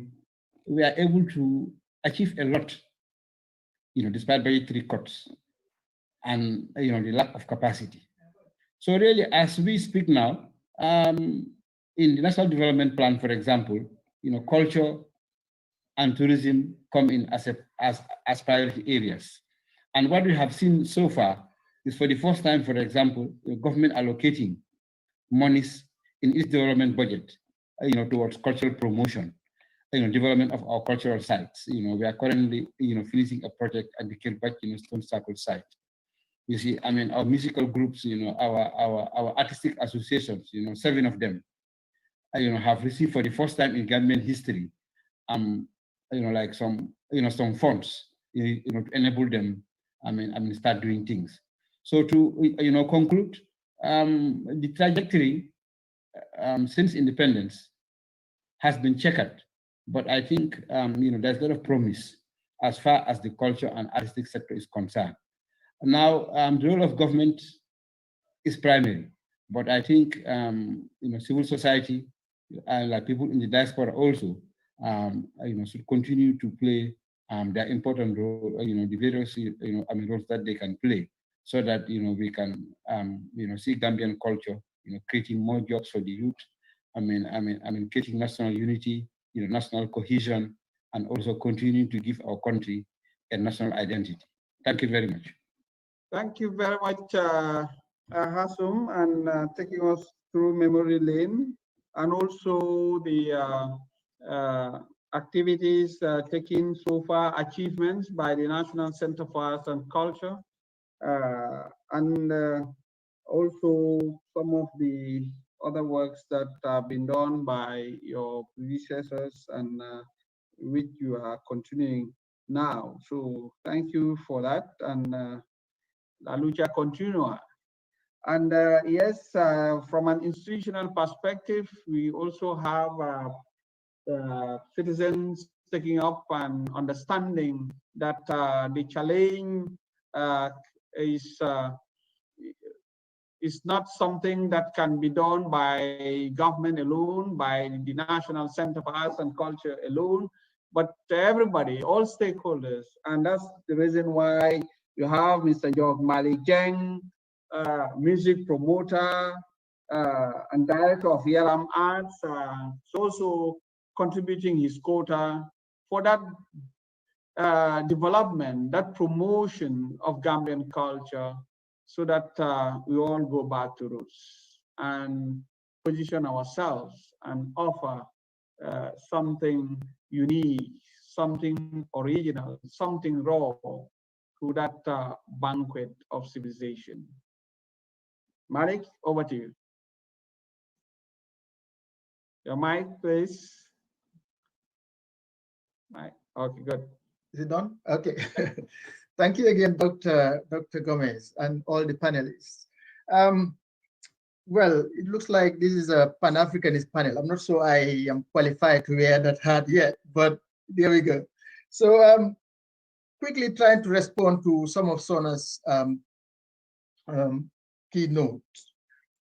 we are able to achieve a lot. Despite budgetary cuts and the lack of capacity. So really, as we speak now, in the National Development Plan, for example, culture and tourism come in as priority areas. And what we have seen so far is, for the first time, for example, the government allocating monies in its development budget, towards cultural promotion, development of our cultural sites. We are currently, finishing a project at the Kilbach, Stone Circle site. You see, our musical groups, our artistic associations, 7 of them, have received for the first time in Gambian history, like some funds, to enable them, start doing things. So to, conclude, the trajectory since independence has been checkered, but I think, there's a lot of promise as far as the culture and artistic sector is concerned. Now, the role of government is primary, but I think, civil society, like people in the diaspora also, should continue to play their important role, the various, roles that they can play, so that, we can, see Gambian culture, creating more jobs for the youth, creating national unity, national cohesion, and also continuing to give our country a national identity. Thank you very much. Thank you very much, Hasum, and taking us through memory lane, and also the activities taken so far, achievements by the National Center for Arts and Culture, and also some of the other works that have been done by your predecessors and which you are continuing now. So thank you for that, and La Lucha Continua. And yes, from an institutional perspective, we also have citizens taking up and understanding that the challenge is not something that can be done by government alone, by the National Center for Arts and Culture alone, but everybody, all stakeholders. And that's the reason why you have Mr. Jog Malik Jeng, music promoter and director of Yaram Arts, also contributing his quota for that development, that promotion of Gambian culture, so that we all go back to roots and position ourselves and offer something unique, something original, something raw to that banquet of civilization. Malik, over to you. Your mic, please. Mic. Okay, good. Is it done? Okay. Thank you again, Dr. Gomez and all the panelists. Well, it looks like this is a Pan-Africanist panel. I'm not sure I am qualified to wear that hat yet, but there we go. So quickly trying to respond to some of Sona's keynote.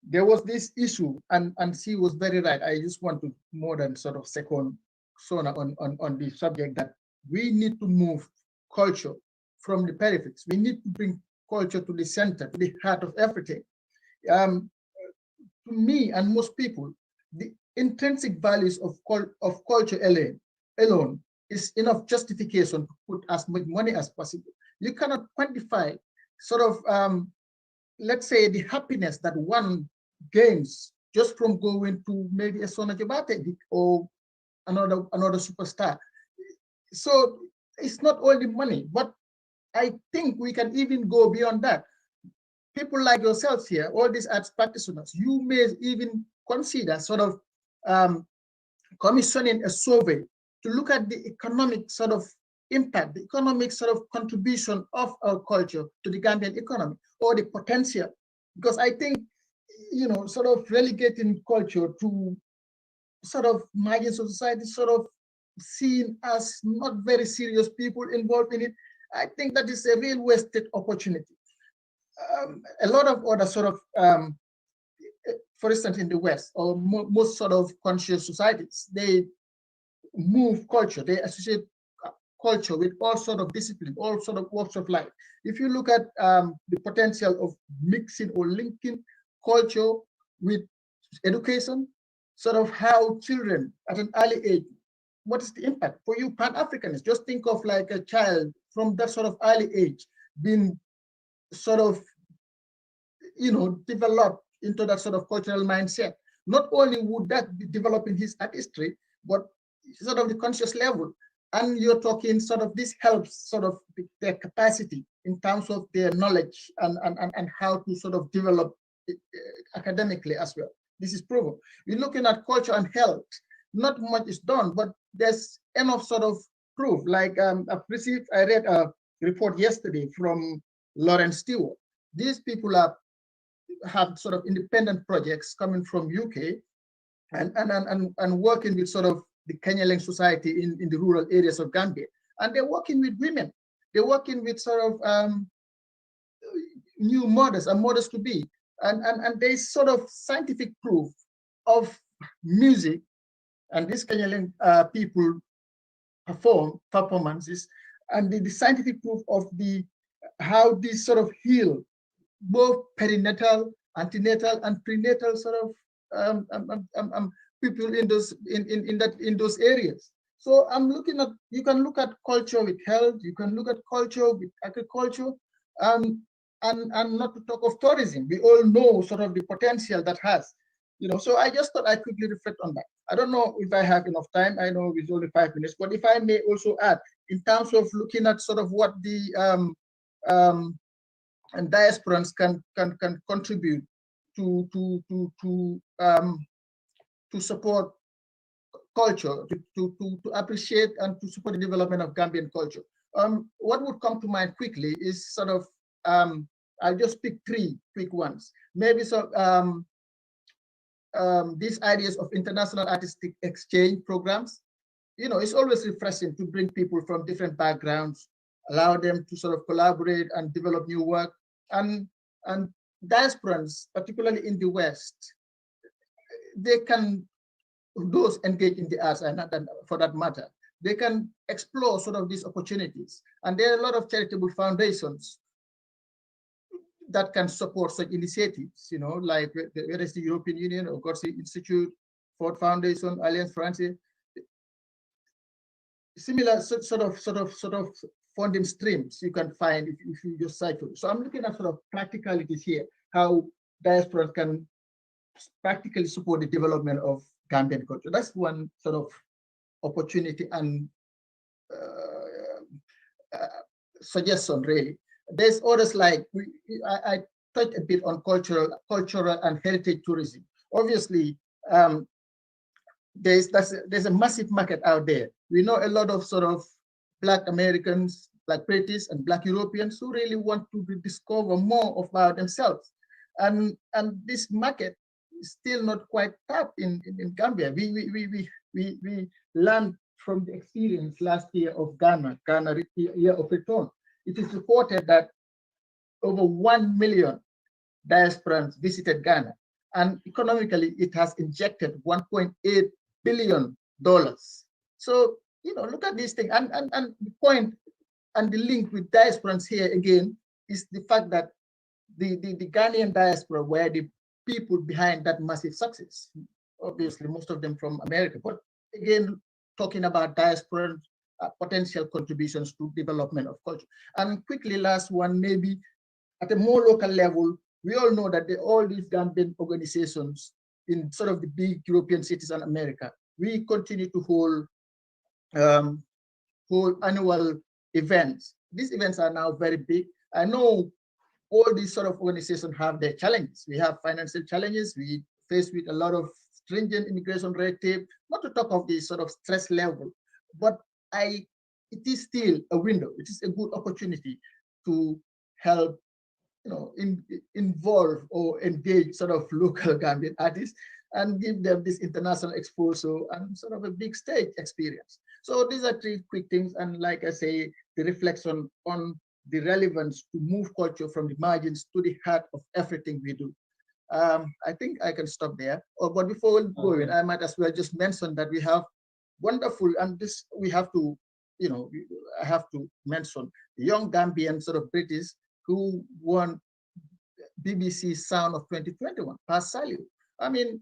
There was this issue, and she was very right. I just want to more than sort of second Sona on the subject that we need to move culture from the peripheries. We need to bring culture to the center, to the heart of everything. To me and most people, the intrinsic values of culture alone is enough justification to put as much money as possible. You cannot quantify sort of, let's say, the happiness that one gains just from going to maybe a Sona Jabate or another superstar. So it's not only money, but I think we can even go beyond that. People like yourselves here, all these arts practitioners, you may even consider sort of commissioning a survey to look at the economic sort of impact, the economic sort of contribution of our culture to the Gambian economy, or the potential. Because I think, you know, sort of relegating culture to sort of margins of society, sort of seen as not very serious people involved in it, I think that is a real wasted opportunity. A lot of other sort of, for instance, in the West, or most sort of conscious societies, they move culture, they associate culture with all sort of discipline, all sort of walks of life. If you look at the potential of mixing or linking culture with education, sort of how children at an early age, what is the impact for you Pan-Africanists? Just think of like a child from that sort of early age being sort of, you know, developed into that sort of cultural mindset. Not only would that be developing his artistry, but sort of the conscious level. And you're talking sort of this helps sort of their capacity in terms of their knowledge and how to sort of develop it, academically as well. This is proven. We're looking at culture and health. Not much is done, but there's enough sort of proof. Like I read a report yesterday from Lawrence Stewart. These people have sort of independent projects coming from UK and working with sort of the Kenyaleng society in the rural areas of Gambia. And they're working with women. They're working with sort of new mothers and mothers to be. And there's sort of scientific proof of music, and these Kenyaleng people perform performances, and the scientific proof of how these sort of heal both perinatal, antenatal, and prenatal sort of people in those areas. So I'm looking at, you can look at culture with health, you can look at culture with agriculture, and not to talk of tourism. We all know sort of the potential that has, you know. So I just thought I quickly reflect on that. I don't know if I have enough time. I know it's only 5 minutes, but if I may also add, in terms of looking at sort of what the and diasporans can contribute to support culture, to appreciate and to support the development of Gambian culture. What would come to mind quickly is sort of, I'll just pick 3 quick ones. Maybe so these ideas of international artistic exchange programs. You know, it's always refreshing to bring people from different backgrounds, allow them to sort of collaborate and develop new work. And diasporans, particularly in the West, they can, those engaged in the arts, and for that matter, they can explore sort of these opportunities. And there are a lot of charitable foundations that can support such initiatives, you know, like whether it's the European Union or Gorsi Institute, Ford Foundation, Alliance Francaise, similar sort of funding streams you can find if you just search for it. So I'm looking at sort of practicalities here, how diaspora can practically support the development of Gambian culture. That's one sort of opportunity and suggestion, really. There's others like, I touched a bit on cultural and heritage tourism. Obviously, there's a massive market out there. We know a lot of sort of Black Americans, Black British and Black Europeans who really want to discover more about themselves. And this market is still not quite tapped in Gambia. We learned from the experience last year of Ghana year of return. It is reported that over 1 million diasporans visited Ghana, and economically it has injected $1.8 billion. So, you know, look at this thing. And the point and the link with diasporans here again is the fact that the Ghanaian diaspora were the people behind that massive success. Obviously, most of them from America, but again, talking about diaspora potential contributions to development of culture. And quickly, last one, maybe at a more local level, we all know that all these Gambian organizations in sort of the big European cities and America, we continue to hold annual events. These events are now very big. I know all these sort of organizations have their challenges. We have financial challenges. We face with a lot of stringent immigration red tape, not to talk of the sort of stress level, but it is still a window. It is a good opportunity to help, you know, involve or engage sort of local Gambian artists and give them this international exposure and sort of a big stage experience. So these are three quick things. And like I say, the reflection on the relevance to move culture from the margins to the heart of everything we do. I think I can stop there. But before we go in, I might as well just mention that we have wonderful, and this we have to, you know, I have to mention the young Gambian sort of British who won BBC Sound of 2021, Paz Saliu. I mean,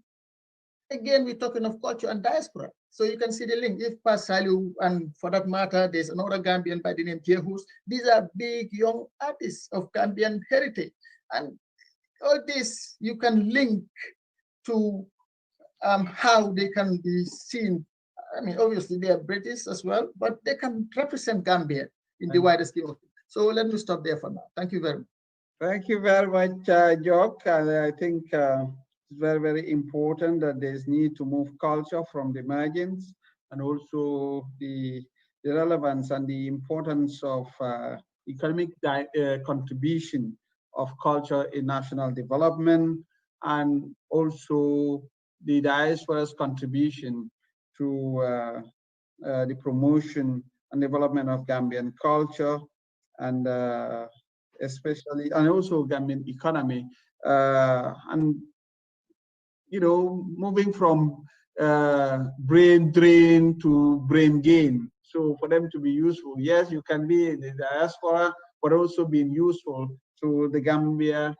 again, we're talking of culture and diaspora. So you can see the link. If Paz Saliu, and for that matter, there's another Gambian by the name Jehus. These are big young artists of Gambian heritage. And all this you can link to how they can be seen. I mean, obviously they are British as well, but they can represent Gambia in the wider scheme of things. So let me stop there for now. Thank you very much. Thank you very much, Jock. And I think it's very, very important that there's need to move culture from the margins, and also the relevance and the importance of economic contribution of culture in national development, and also the diaspora's contribution to the promotion and development of Gambian culture, and especially, and also Gambian economy, and, you know, moving from brain drain to brain gain. So for them to be useful, yes, you can be in the diaspora, but also being useful to the Gambia,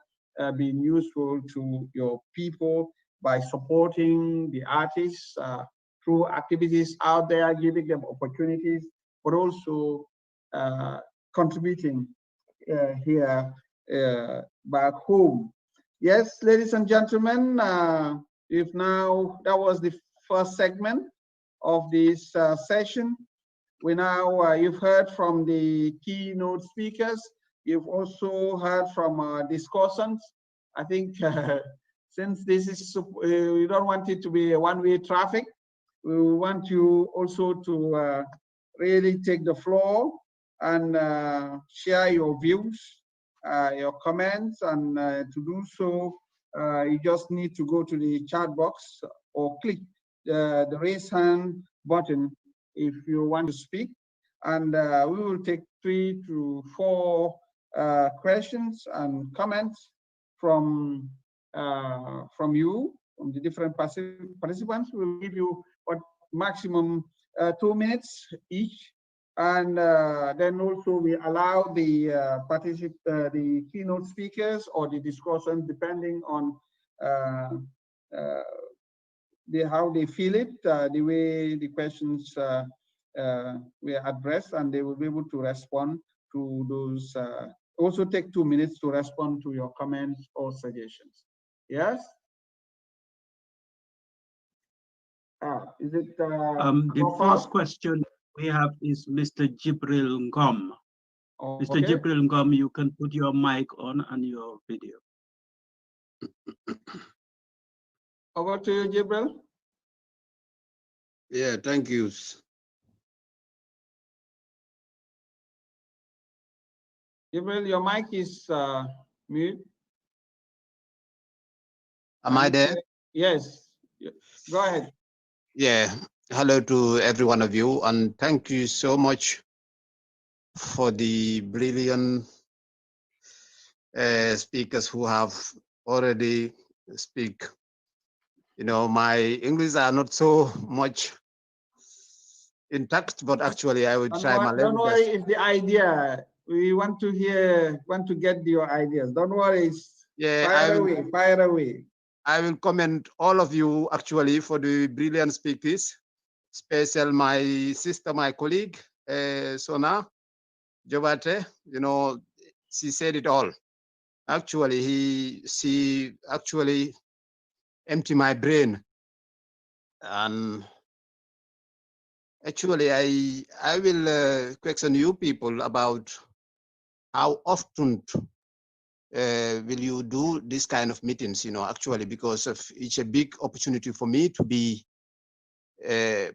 being useful to your people by supporting the artists through activities out there, giving them opportunities, but also contributing here back home. Yes, ladies and gentlemen, if now that was the first segment of this session. We now, you've heard from the keynote speakers. You've also heard from discussants. I think since this is, we don't want it to be a one-way traffic, we want you also to really take the floor and share your views, your comments, and to do so, you just need to go to the chat box or click the raise hand button if you want to speak, and we will take 3 to 4 questions and comments from you, from the different participants. We'll give you what maximum 2 minutes each, and then also we allow the keynote speakers or the discussant, depending on how they feel it, the way the questions were addressed, and they will be able to respond to those. Also take 2 minutes to respond to your comments or suggestions. Yes? Is it? The first question we have is Mr. Jibril Ngom. Oh, Mr. okay. Jibril Ngom, you can put your mic on and your video. Over to you, Jibril. Yeah, thank you. Gabriel, your mic is mute. Am I there? Yes. Go ahead. Yeah. Hello to every one of you, and thank you so much for the brilliant speakers who have already speak. You know, my English are not so much intact, but actually I would try my level Don't worry if the idea, we want to get your ideas. Don't worry. Yeah, fire away. I will commend all of you actually for the brilliant speakers, special my sister, my colleague, Sona Jobate. You know, she said it all. Actually, she actually emptied my brain, and actually, I will question you people about how often will you do this kind of meetings? You know, actually, because it's a big opportunity for me to be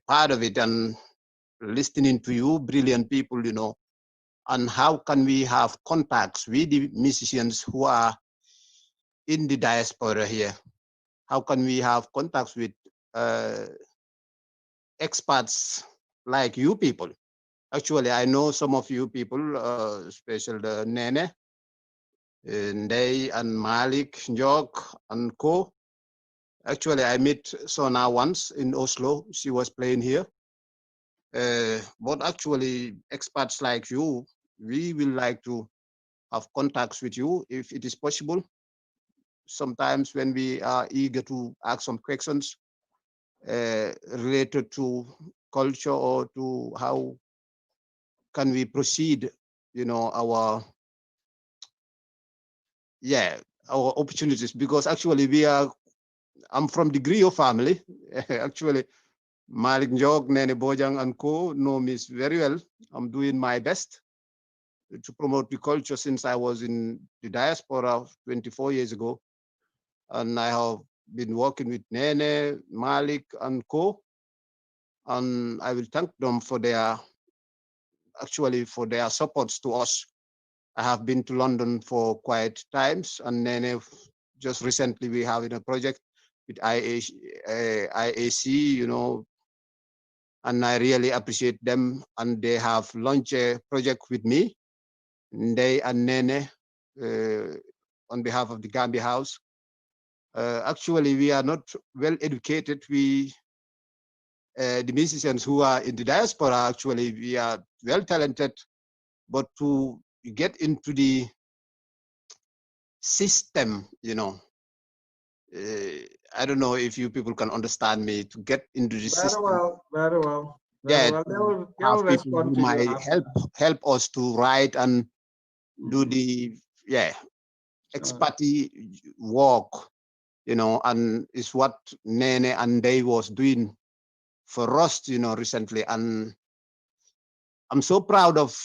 part of it and listening to you, brilliant people. You know, and how can we have contacts with the musicians who are in the diaspora here? How can we have contacts with experts like you people? Actually, I know some of you people, especially the Nene, Ndey and Malik, Njok and Co. Actually, I met Sona once in Oslo. She was playing here. But actually, experts like you, we will like to have contacts with you if it is possible. Sometimes when we are eager to ask some questions related to culture or to how can we proceed, you know, our opportunities, because actually I'm from the Griot family. Actually, Malik Njog, Nene Bojang and Co. know me very well. I'm doing my best to promote the culture since I was in the diaspora 24 years ago. And I have been working with Nene, Malik and Co. And I will thank them for their supports to us. I have been to London for quite times, and Nene, just recently we have in a project with IAC, you know, and I really appreciate them. And they have launched a project with me, Ndey and Nene, on behalf of the Gambia House. Actually, we are not well educated. The musicians who are in the diaspora, actually, we are well talented, but to get into the system, you know, I don't know if you people can understand me, to get into the system. Very well. Yeah, well. They will people respond who to might you help us to write and do the expertise work, you know, and it's what Nene and they was doing for us, you know, recently. And I'm so proud of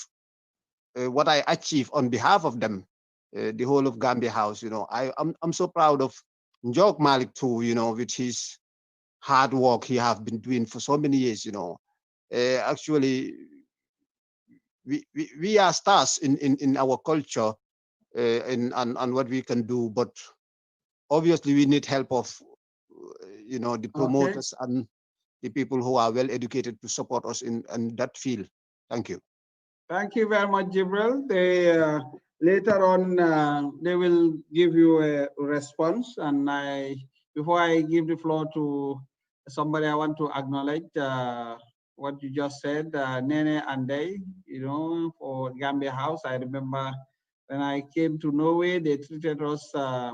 what I achieved on behalf of them, the whole of Gambia House, you know. I'm so proud of Njok Malik too, you know, with his hard work he have been doing for so many years, you know. Actually, we are stars in our culture and what we can do, but obviously we need help of, you know, the promoters and the people who are well educated to support us in that field. Thank you. Thank you very much, Jibril. They later on they will give you a response. And before I give the floor to somebody, I want to acknowledge what you just said, Nene and Day, you know, for Gambia House. I remember when I came to Norway, they treated us,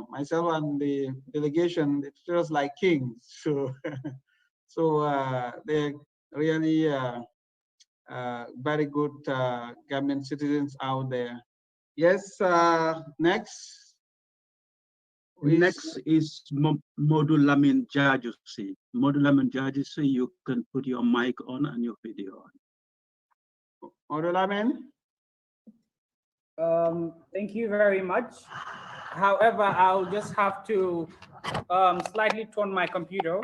myself and the delegation, they treated us like kings. So, they really very good Gambian citizens out there. Yes, next. Next is Modulamin Jajusi. Modulamin Jajusi, you can put your mic on and your video on. Modulamin? Thank you very much. However, I'll just have to slightly turn my computer.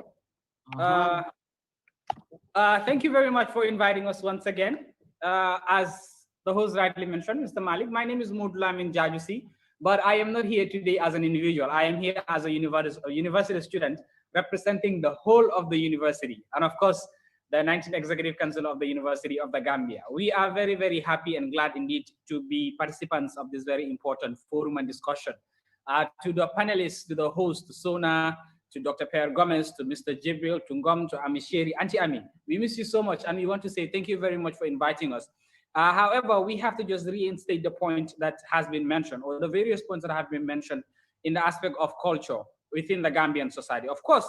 Thank you very much for inviting us once again. As the host rightly mentioned, Mr. Malik. My name is Mudlamin Jajusi, but I am not here today as an individual. I am here as a university student representing the whole of the university. And of course, the 19th Executive Council of the University of the Gambia. We are very, very happy and glad indeed to be participants of this very important forum and discussion. To the panelists, to the host, to Sona, to Dr. Per Gomez, to Mr. Jibril, to Ngom, to Amisheri, Auntie Ami. We miss you so much, and we want to say thank you very much for inviting us. However, we have to just reinstate the point that has been mentioned, or the various points that have been mentioned in the aspect of culture within the Gambian society. Of course,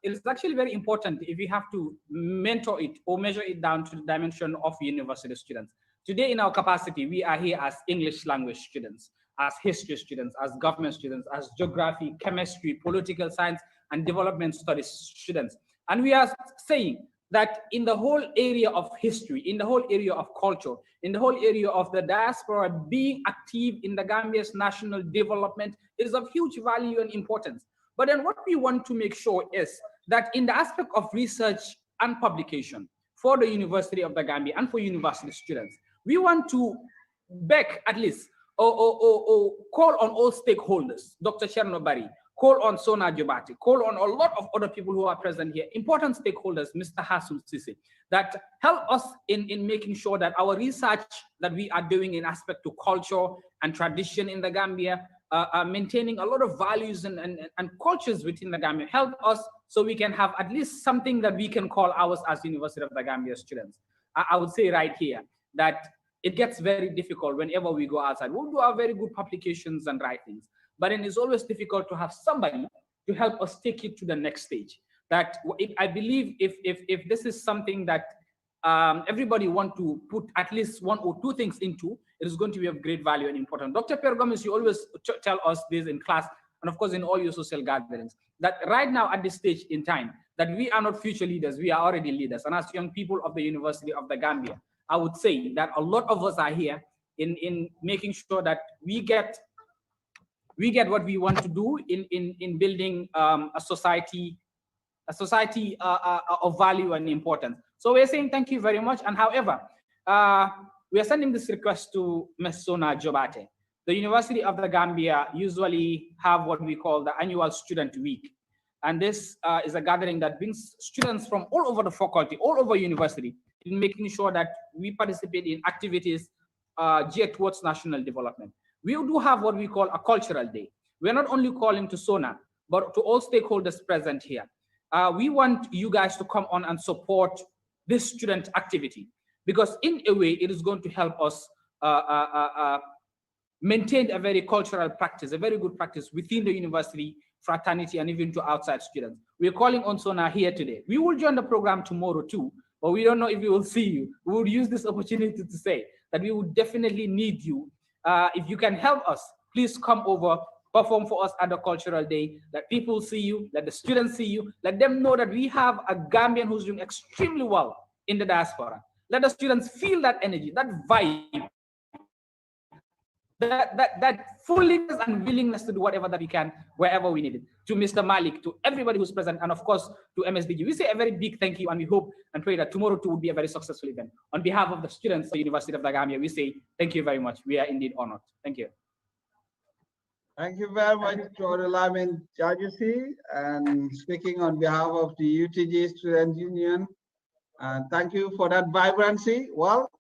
it is actually very important if you have to mentor it or measure it down to the dimension of university students. Today, in our capacity, we are here as English language students, as history students, as government students, as geography, chemistry, political science, and development studies students. And we are saying that in the whole area of history, in the whole area of culture, in the whole area of the diaspora, being active in the Gambia's national development is of huge value and importance. But then what we want to make sure is that in the aspect of research and publication for the University of the Gambia and for university students, we want to beg at least or call on all stakeholders, Dr. Chernobari, call on Sona Jobati, call on a lot of other people who are present here, important stakeholders, Mr. Hasum Sisi, that help us in making sure that our research that we are doing in aspect to culture and tradition in the Gambia, maintaining a lot of values and cultures within the Gambia, help us so we can have at least something that we can call ours as University of the Gambia students. I would say right here that it gets very difficult whenever we go outside. We'll do our very good publications and writings, but then it's always difficult to have somebody to help us take it to the next stage. That I believe if this is something that everybody want to put at least one or two things into, it is going to be of great value and important. Dr. Per Gomez, you always tell us this in class, and of course in all your social gatherings, that right now at this stage in time, that we are not future leaders, we are already leaders. And as young people of the University of the Gambia, I would say that a lot of us are here in making sure that we get what we want to do in building a society of value and importance. So we're saying thank you very much. And however, we are sending this request to Ms. Sona Jobate. The University of the Gambia usually have what we call the annual student week. And this is a gathering that brings students from all over the faculty, all over university, in making sure that we participate in activities geared towards national development. We do have what we call a cultural day. We're not only calling to Sona, but to all stakeholders present here. We want you guys to come on and support this student activity, because in a way, it is going to help us maintain a very cultural practice, a very good practice within the university fraternity and even to outside students. We're calling on Sona here today. We will join the program tomorrow too, but we don't know if we will see you. We will use this opportunity to say that we would definitely need you. If you can help us, please come over, perform for us at the cultural day. Let people see you, let the students see you, let them know that we have a Gambian who's doing extremely well in the diaspora. Let the students feel that energy, that vibe, that fulness and willingness to do whatever that we can, wherever we need it. To Mr. Malik, to everybody who's present, and of course to MSDG, we say a very big thank you, and we hope and pray that tomorrow too will be a very successful event. On behalf of the students of the University of the Gambia, we say thank you very much. We are indeed honored. Thank you. Thank you very much, Dr. Lamin Jajusi, and speaking on behalf of the UTG Student Union. And thank you for that vibrancy. Well,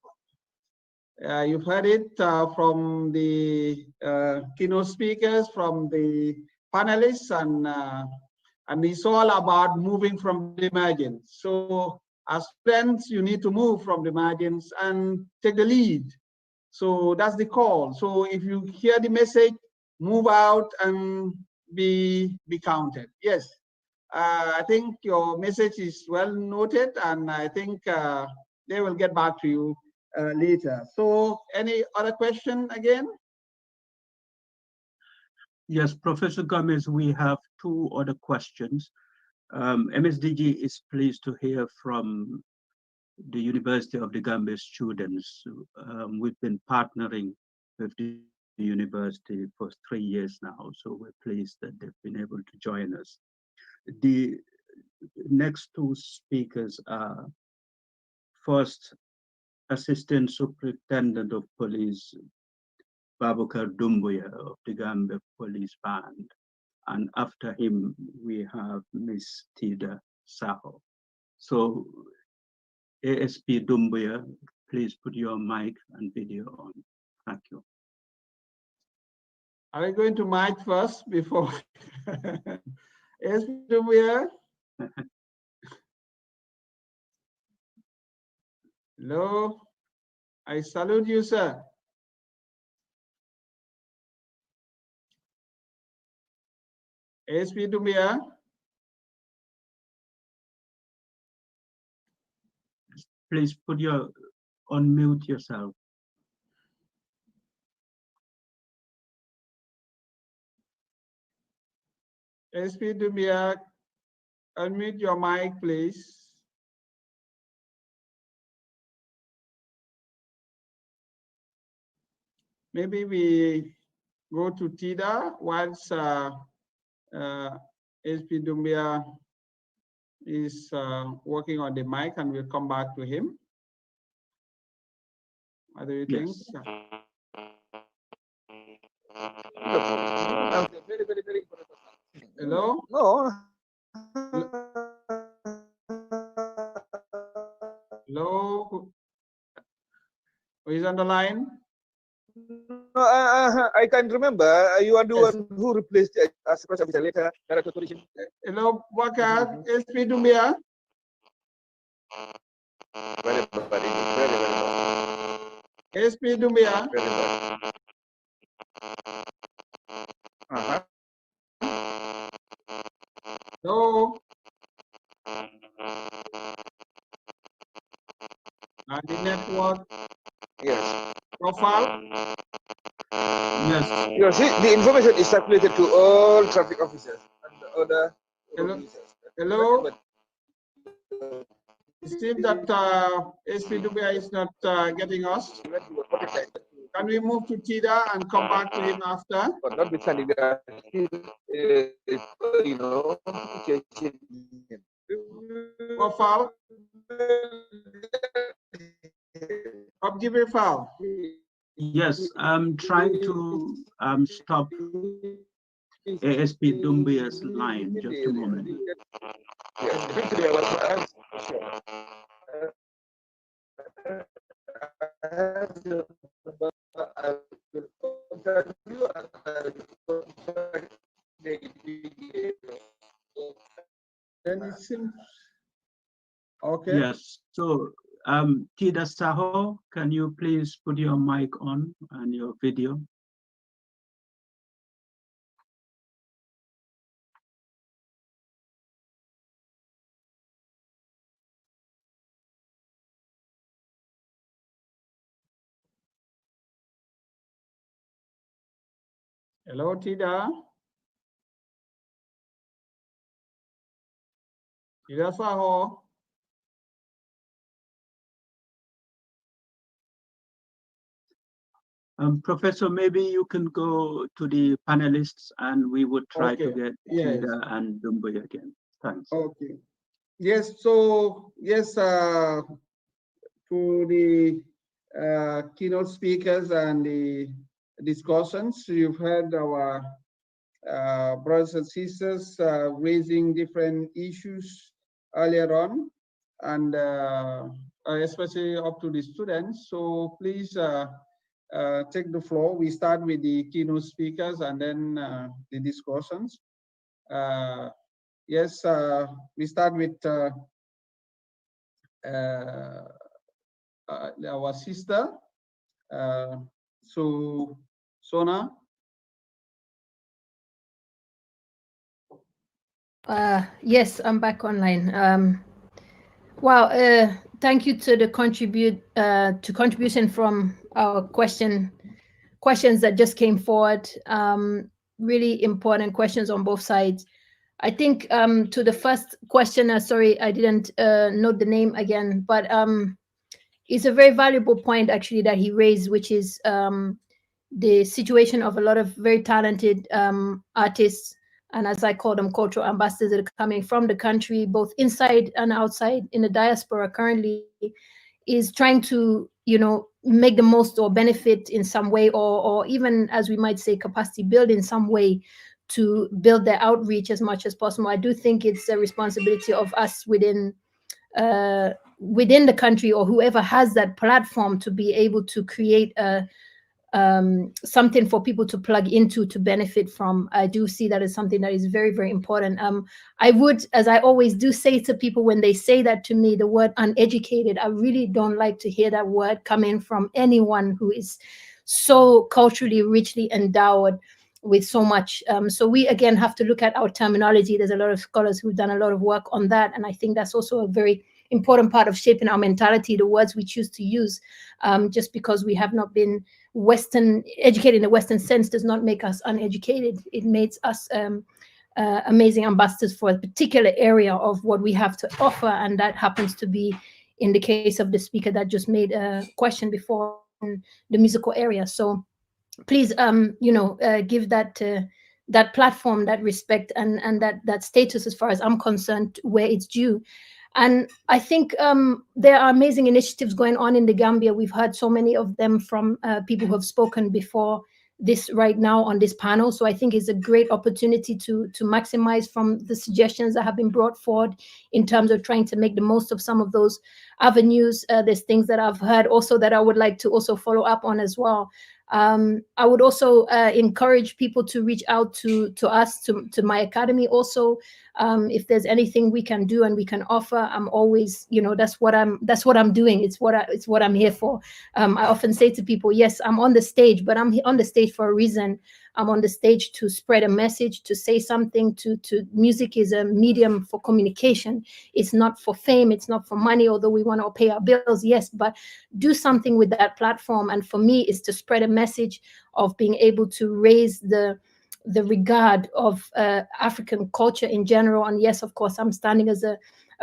you've heard it from the keynote speakers, from the panelists, and it's all about moving from the margins. So as friends, you need to move from the margins and take the lead. So that's the call. So if you hear the message, move out and be counted. Yes, I think your message is well noted, and I think they will get back to you later. So any other question again? Yes, Professor Gomez, we have two other questions. MSDG is pleased to hear from the University of the Gambia students. We've been partnering with the university for 3 years now, so we're pleased that they've been able to join us. The next two speakers are first Assistant Superintendent of Police Babukar Dumbuya of the Gambia Police Band. And after him, we have Miss Tida Saho. So ASP Dumbuya, please put your mic and video on. Thank you. Are we going to mic first before? ASP Dumbuya? Hello, I salute you, sir. ASP Dumbuya? Please unmute yourself. ASP Dumbuya, unmute your mic, please. Maybe we go to Tida once ASP Dumbuya is working on the mic, and we'll come back to him. What do you think? Yes. Hello? No. Hello? Who is on the line? No, I can remember. You are the one who replaced as press officer later, Director Tourism. Hello, Waka, SP Dumbuya. Very bad. SP Dumbuya. Very bad. Hello. The network. Yes. Profile. Yes. You see, the information is circulated to all traffic officers and the other producers. Hello. It seems that SP Dumbuya is not getting us. Can we move to Tida and come back to him after? But notwithstanding that, Profile. Give a file. Yes, I'm trying to stop ASP Dumbuya's line. Just a moment. Then it seems okay. Yes. So, Tida Saho, can you please put your mic on and your video? Hello, Tida. Tida Saho. Professor, maybe you can go to the panelists and we would try to get Tida and Dumbuya again. Thanks. Okay. Yes, so yes, to the keynote speakers and the discussions, you've heard our brothers and sisters raising different issues earlier on, and especially up to the students. So please take the floor. We start with the keynote speakers and then the discussions. Yes, we start with our sister, so Sona. Yes, I'm back online. Wow, thank you to the contribution from our questions that just came forward. Really important questions on both sides. I think to the first questioner, sorry, I didn't note the name again, but it's a very valuable point actually that he raised, which is the situation of a lot of very talented artists, and as I call them, cultural ambassadors that are coming from the country, both inside and outside in the diaspora currently, is trying to, make the most or benefit in some way, or even, as we might say, capacity build in some way to build their outreach as much as possible. I do think it's a responsibility of us within the country, or whoever has that platform, to be able to create something for people to plug into, to benefit from. I do see that as something that is very, very important. I would, as I always do say to people when they say that to me, the word uneducated, I really don't like to hear that word coming from anyone who is so culturally richly endowed with so much. So we again have to look at our terminology. There's a lot of scholars who've done a lot of work on that, and I think that's also a very important part of shaping our mentality, the words we choose to use. Just because we have not been Western educated in the Western sense does not make us uneducated. It makes us amazing ambassadors for a particular area of what we have to offer, and that happens to be, in the case of the speaker that just made a question before, in the musical area. So please, give that platform, that respect, and that status, as far as I'm concerned, where it's due. And I think there are amazing initiatives going on in the Gambia. We've heard so many of them from people who have spoken before this right now on this panel. So I think it's a great opportunity to maximize from the suggestions that have been brought forward in terms of trying to make the most of some of those avenues. There's things that I've heard also that I would like to also follow up on as well. I would also encourage people to reach out to us, to my academy also. If there's anything we can do and we can offer, I'm always, that's what I'm doing. It's what I'm here for. I often say to people, yes, I'm on the stage, but I'm on the stage for a reason. I'm on the stage to spread a message, to say something, music is a medium for communication. It's not for fame, it's not for money, although we want to pay our bills, yes, but do something with that platform. And for me, it's to spread a message of being able to raise the regard of African culture in general. And yes, of course, I'm standing as a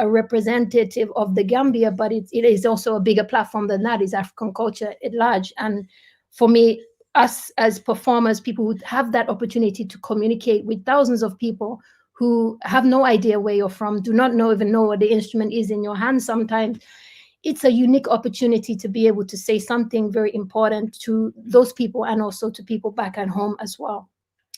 representative of the Gambia, but it is also a bigger platform than that, is African culture at large. And for me, us as performers, people who have that opportunity to communicate with thousands of people who have no idea where you're from, do not even know what the instrument is in your hand sometimes, it's a unique opportunity to be able to say something very important to those people and also to people back at home as well.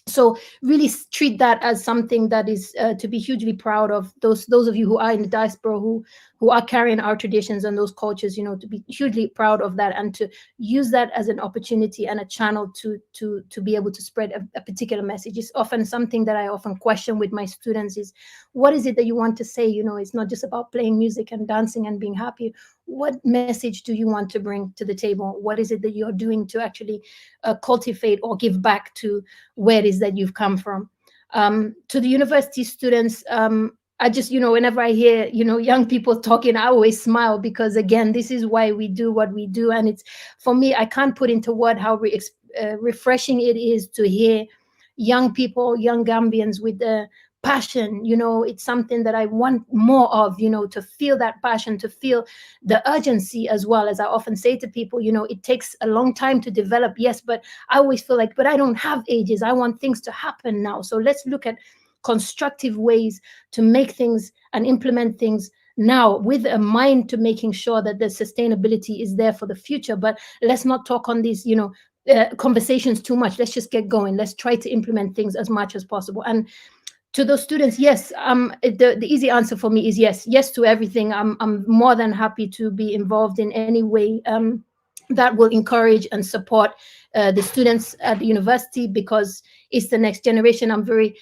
So really treat that as something that is to be hugely proud of. Those of you who are in the diaspora, who are carrying our traditions and those cultures, to be hugely proud of that, and to use that as an opportunity and a channel to be able to spread a particular message. It's often something that I often question with my students is, what is it that you want to say? It's not just about playing music and dancing and being happy. What message do you want to bring to the table? What is it that you're doing to actually cultivate or give back to where it is that you've come from? To the university students, I just, whenever I hear, young people talking, I always smile, because again, this is why we do what we do. And it's, for me, I can't put into word how refreshing it is to hear young people, young Gambians with the passion. It's something that I want more of, to feel that passion, to feel the urgency as well. As I often say to people, it takes a long time to develop, yes, but I always feel like, but I don't have ages. I want things to happen now. So let's look at constructive ways to make things and implement things now, with a mind to making sure that the sustainability is there for the future. But let's not talk on these, conversations too much. Let's just get going. Let's try to implement things as much as possible. And to those students, yes, the easy answer for me is yes to everything. I'm more than happy to be involved in any way that will encourage and support the students at the university, because it's the next generation. I'm very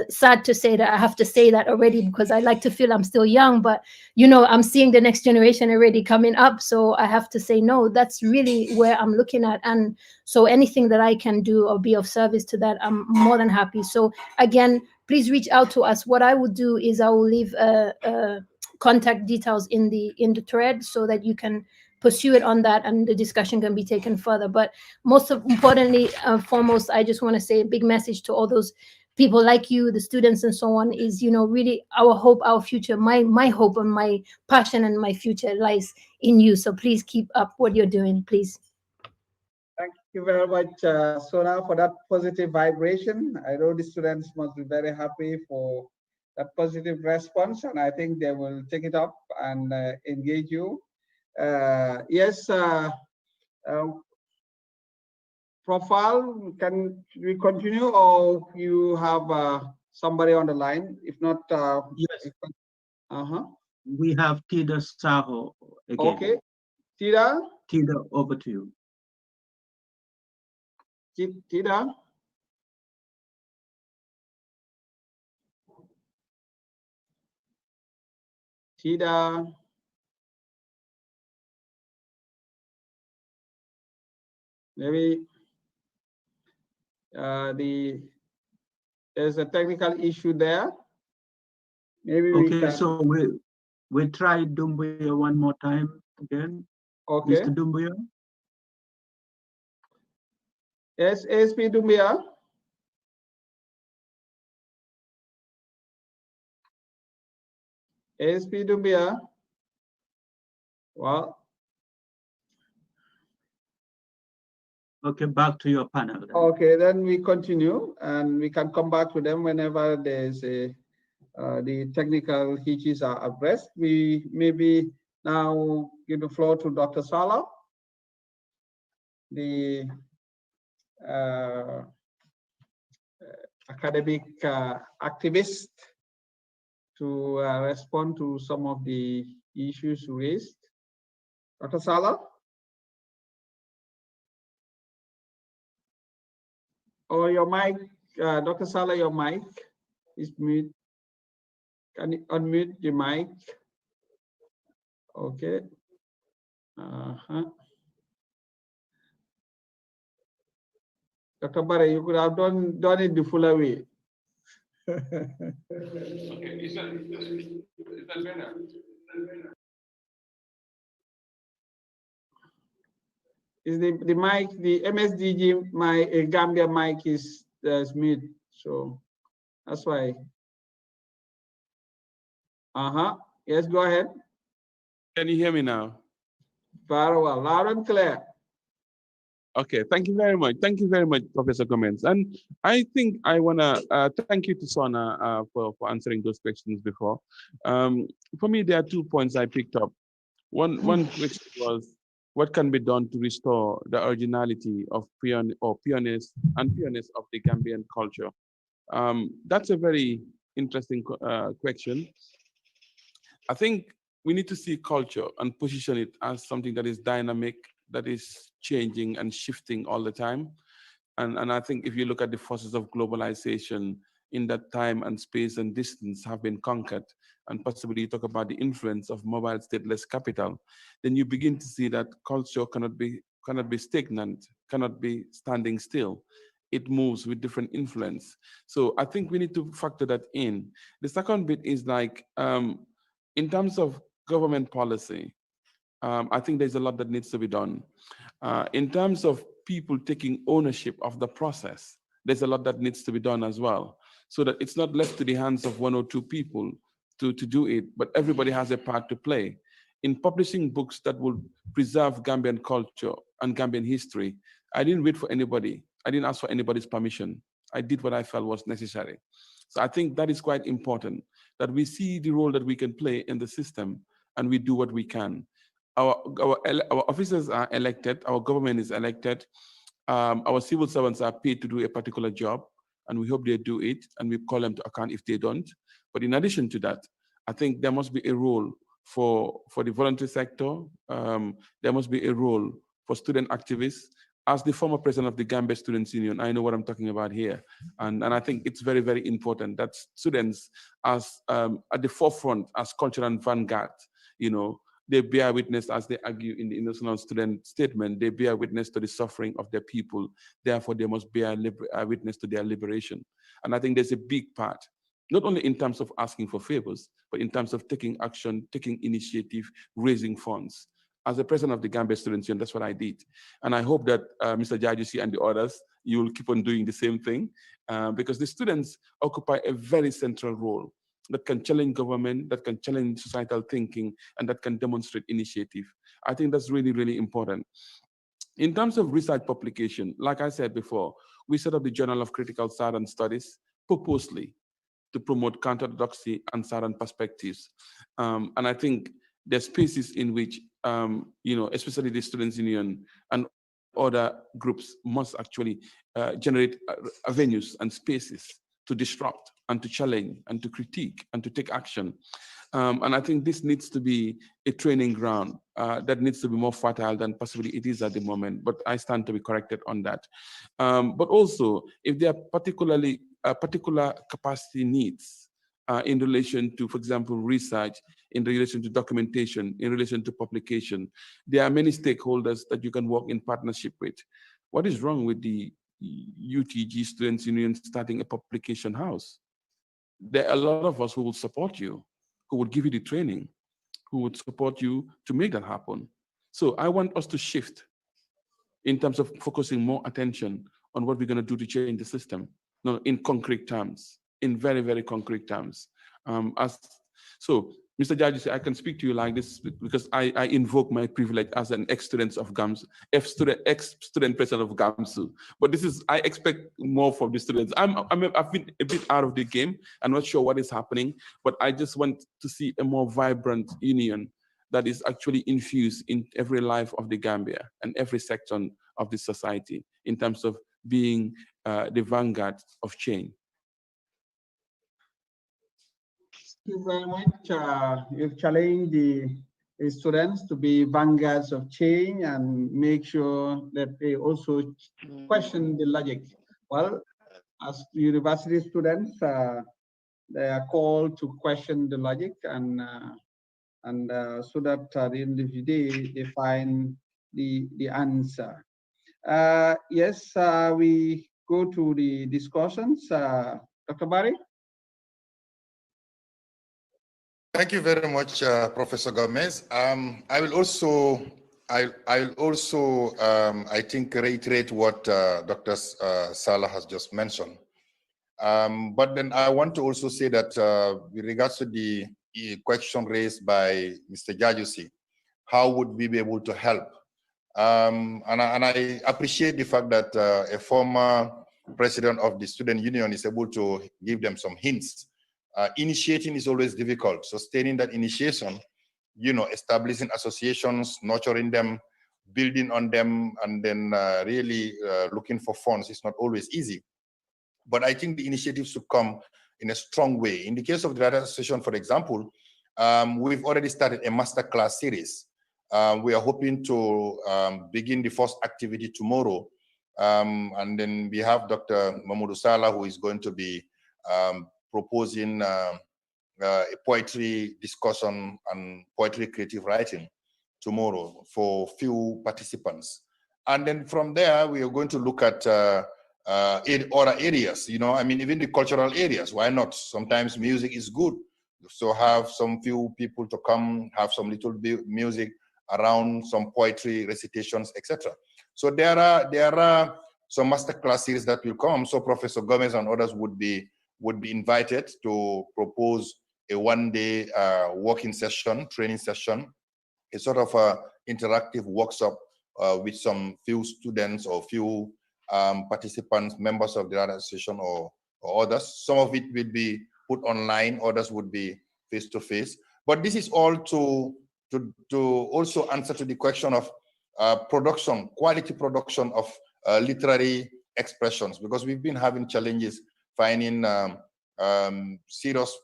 sad to say that I have to say that already, because I like to feel I'm still young, but I'm seeing the next generation already coming up. So I have to say, no, that's really where I'm looking at. And so anything that I can do or be of service to that, I'm more than happy. So again, please reach out to us. What I will do is I will leave contact details in the thread, so that you can pursue it on that and the discussion can be taken further. But most importantly, foremost, I just want to say a big message to all those people like you, the students and so on, is, really our hope, our future, my hope and my passion and my future lies in you. So please keep up what you're doing, please. Thank you very much, Sona, for that positive vibration. I know the students must be very happy for that positive response, and I think they will take it up and engage you. Yes, profile, can we continue, or you have somebody on the line? If not, yes. Uh-huh. We have Tida Saho again. Okay, Tida? Tida, over to you. Tida? Tida? Maybe there's a technical issue there. Maybe we Okay, can. so we try Dumbuya one more time again. Okay. Mr. Dumbuya. Yes, ASP Dumbuya. ASP Dumbuya. Well. Okay, back to your panel. Then. Okay, then we continue, and we can come back to them whenever there's the technical hitches are addressed. We maybe now give the floor to Dr. Salah, the academic activist, to respond to some of the issues raised. Dr. Salah? Or your mic, Dr. Salah, your mic is mute. Can you unmute the mic? Okay. Dr. Barre, you could have done it the fuller way. Okay, is that better? Is the mic, the MSDG, my Gambia mic is mute, so that's why. Yes, go ahead. Can you hear me now? Very well, loud and clear. Okay, thank you very much. Thank you very much, Professor Gomez. And I think I want to thank you to Sona for answering those questions before. For me, there are 2 points I picked up. One question was, what can be done to restore the originality of pureness of the Gambian culture? That's a very interesting question. I think we need to see culture and position it as something that is dynamic, that is changing and shifting all the time. And I think if you look at the forces of globalization, in that time and space and distance have been conquered, and possibly you talk about the influence of mobile stateless capital, then you begin to see that culture cannot be stagnant, cannot be standing still. It moves with different influence. So I think we need to factor that in. The second bit is like, in terms of government policy, I think there's a lot that needs to be done. In terms of people taking ownership of the process, there's a lot that needs to be done as well, so that it's not left to the hands of 1 or 2 people to do it, but everybody has a part to play. In publishing books that will preserve Gambian culture and Gambian history, I didn't wait for anybody. I didn't ask for anybody's permission. I did what I felt was necessary. So I think that is quite important, that we see the role that we can play in the system and we do what we can. Our officers are elected, our government is elected, our civil servants are paid to do a particular job, and we hope they do it, and we call them to account if they don't. But in addition to that, I think there must be a role for the voluntary sector. There must be a role for student activists. As the former president of the Gambia Students Union, I know what I'm talking about here. And I think it's very, very important that students as at the forefront, as cultural vanguard, you know, they bear witness, as they argue in the National Student Statement, they bear witness to the suffering of their people. Therefore, they must bear witness to their liberation. And I think there's a big part, not only in terms of asking for favors, but in terms of taking action, taking initiative, raising funds. As the president of the Gambia Students Union, that's what I did. And I hope that Mr. Jajusi and the others, you will keep on doing the same thing, because the students occupy a very central role that can challenge government, that can challenge societal thinking, and that can demonstrate initiative. I think that's really, really important. In terms of research publication, like I said before, we set up the Journal of Critical Southern Studies purposely to promote counter-orthodoxy and Southern perspectives. And I think there's spaces in which especially the Students' Union and other groups must actually generate venues and spaces to disrupt and to challenge and to critique and to take action. And I think this needs to be a training ground that needs to be more fertile than possibly it is at the moment, but I stand to be corrected on that. But also, if there are particular capacity needs in relation to, for example, research, in relation to documentation, in relation to publication, there are many stakeholders that you can work in partnership with. What is wrong with the UTG Students' Union starting a publication house? There are a lot of us who will support you, who would give you the training, who would support you to make that happen. So I want us to shift in terms of focusing more attention on what we're going to do to change the system, in concrete terms, in very, very concrete terms. So, Mr. Judge, I can speak to you like this because I invoke my privilege as an ex-student of GAMSU, ex-student president of GAMSU. But this is, I expect more from the students. I've been a bit out of the game. I'm not sure what is happening, but I just want to see a more vibrant union that is actually infused in every life of the Gambia and every section of the society in terms of being the vanguard of change. Thank you very much. You've challenged the students to be vanguards of change and make sure that they also question the logic. Well, as university students, they are called to question the logic and so that at the end of the day, they find the answer. Yes, we go to the discussions. Dr. Barry? Thank you very much, Professor Gomez. I will also, I think, reiterate what Dr. Salah has just mentioned. But then I want to also say that with regards to the question raised by Mr. Jajusi, how would we be able to help? And I appreciate the fact that a former president of the student union is able to give them some hints. Initiating is always difficult. Sustaining that initiation, establishing associations, nurturing them, building on them, and then really looking for funds is not always easy. But I think the initiatives should come in a strong way. In the case of the Writers Association, for example, we've already started a masterclass series. We are hoping to begin the first activity tomorrow. And then we have Dr. Mahmoud Salah, who is going to be proposing a poetry discussion and poetry creative writing tomorrow for few participants. And then from there, we are going to look at other areas, even the cultural areas. Why not? Sometimes music is good. So have some few people to come, have some little music around, some poetry, recitations, etc. So there are some masterclass series that will come. So Professor Gomez and others would be invited to propose a one-day working session, training session, a sort of interactive workshop with some few students or few participants, members of the Writers Association or others. Some of it will be put online, others would be face-to-face. But this is all to also answer to the question of production, quality production of literary expressions, because we've been having challenges finding serious,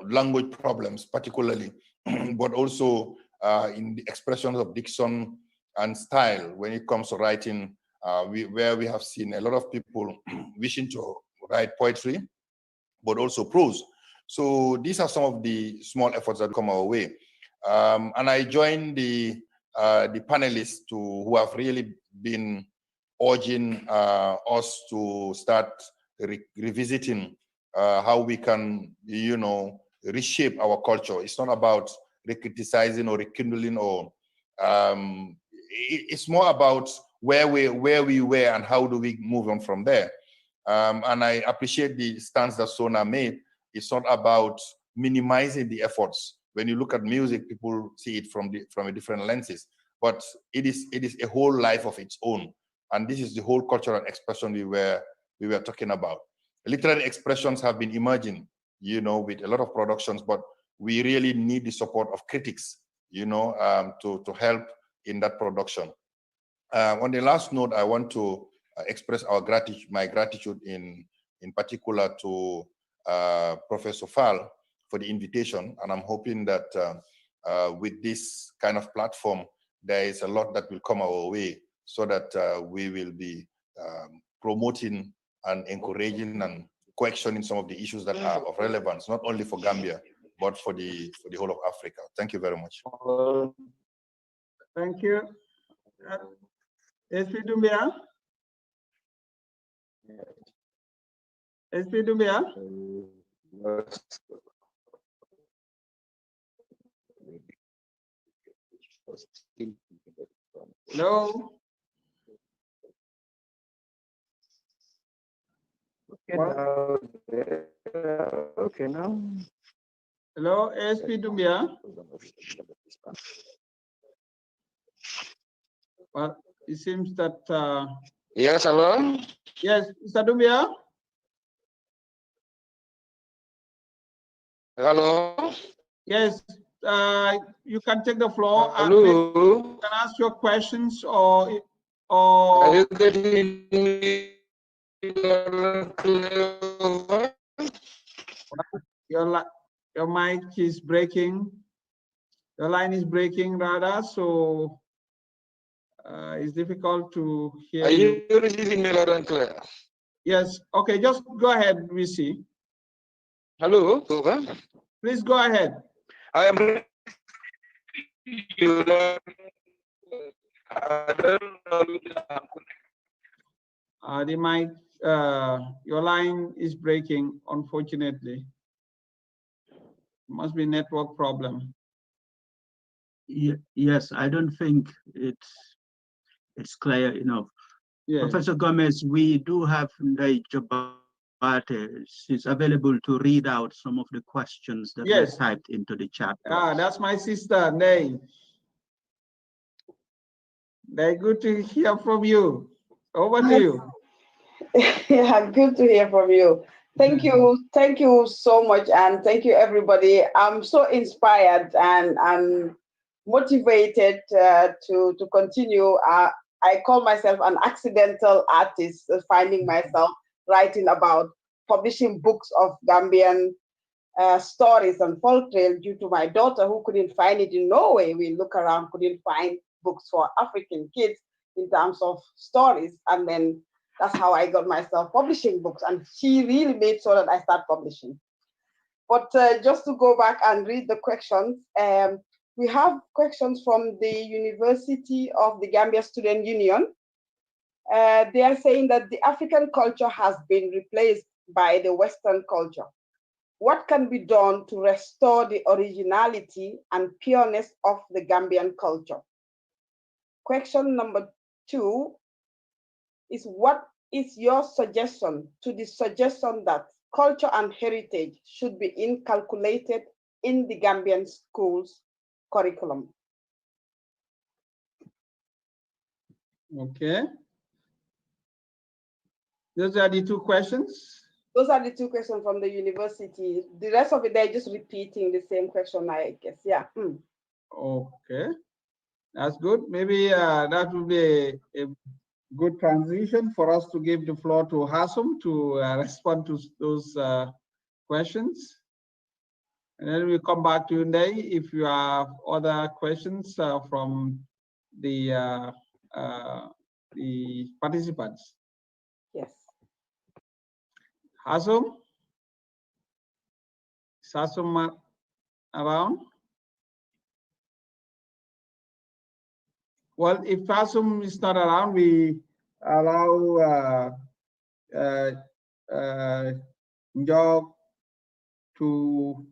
language problems, particularly, but also in the expressions of diction and style when it comes to writing, where we have seen a lot of people wishing to write poetry, but also prose. So these are some of the small efforts that come our way. And I joined the panelists who have really been urging us to start revisiting how we can, reshape our culture. It's not about criticizing or rekindling, or it's more about where we were and how do we move on from there. And I appreciate the stance that Sona made. It's not about minimizing the efforts. When you look at music, people see it from a different lenses, but it is a whole life of its own. And this is the whole cultural expression we were talking about. Literary expressions have been emerging, with a lot of productions, but we really need the support of critics, to help in that production. On the last note, I want to express my gratitude in particular to Professor Fall for the invitation, and I'm hoping that with this kind of platform, there is a lot that will come our way, so that we will be promoting and encouraging and questioning some of the issues that are of relevance, not only for Gambia, but for the whole of Africa. Thank you very much. Thank you. SP Dumbia? SP Dumbia? Hello? Okay, now. Hello, SP Dumbia? Well, it seems that... Yes, hello? Yes, Mr. Dumbia? Hello? Yes, you can take the floor. Hello? You can ask your questions or... Are you getting me? Your mic is breaking. Your line is breaking, rather, so it's difficult to hear you. Are you receiving me loud and clear? Yes. Okay, just go ahead, Risi. Hello? Please go ahead. I am. The mic, your line is breaking, unfortunately. Must be network problem. Yes, I don't think it's clear enough. Yes. Professor Gomez, we do have Ndai Jabate. She's available to read out some of the questions that were typed into the chat box. That's my sister, Ndai. Ndai, good to hear from you. Over to you. Yeah, good to hear from you. Thank you so much, and thank you everybody. I'm so inspired and motivated to continue. I call myself an accidental artist, finding myself writing about publishing books of Gambian stories and folktale due to my daughter who couldn't find it in Norway. We look around, couldn't find books for African kids in terms of stories, and then that's how I got myself publishing books, and she really made sure that I start publishing. But just to go back and read the questions, we have questions from the University of the Gambia Student Union. They are saying that the African culture has been replaced by the Western culture. What can be done to restore the originality and pureness of the Gambian culture? Question number 2 is, what is your suggestion to the suggestion that culture and heritage should be inculcated in the Gambian schools curriculum? Okay. Those are the 2 questions? Those are the 2 questions from the university. The rest of it, they're just repeating the same question, I guess. Yeah. Okay. That's good. Maybe that will be a good transition for us to give the floor to Hasum to respond to those questions. And then we'll come back to you, Ndai, if you have other questions from the participants. Yes. Hasum? Is Hasum around? Well, if Hasum is not around, we allow Njog to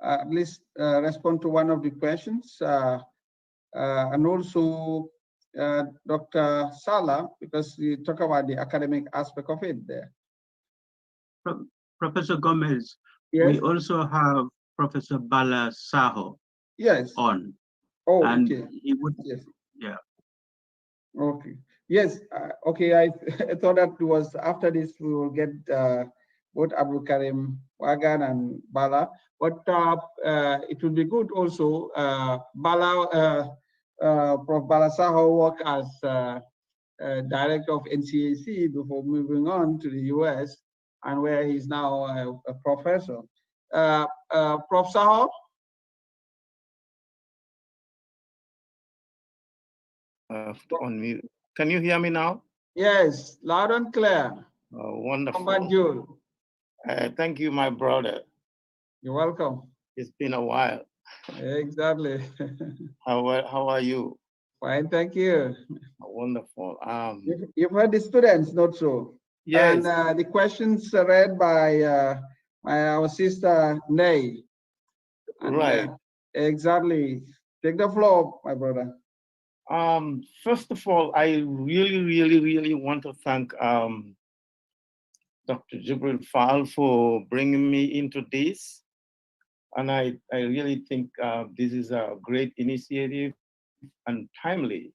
at least respond to one of the questions, and also Dr. Sala, because we talk about the academic aspect of it there. Professor Gomez, yes? We also have Professor Bala Saho on. Oh, and okay. He would, yes. Yeah. Okay. Yes. Okay. I thought that was after this we will get both Abdul Karim Wagan and Bala. But it would be good also, Bala, Prof. Bala Saho worked as director of NCAC before moving on to the US, and where he's now a professor. Prof. Saho? To unmute. Can you hear me now? Yes, loud and clear. Wonderful. Thank you, my brother. You're welcome. It's been a while. Exactly. How are you? Fine, thank you. Wonderful. You've heard the students, not so? Yes. And the questions read by our sister Nay. Right. Exactly. Take the floor, my brother. First of all, I really want to thank Dr. Jibril Fall for bringing me into this. And I really think this is a great initiative and timely,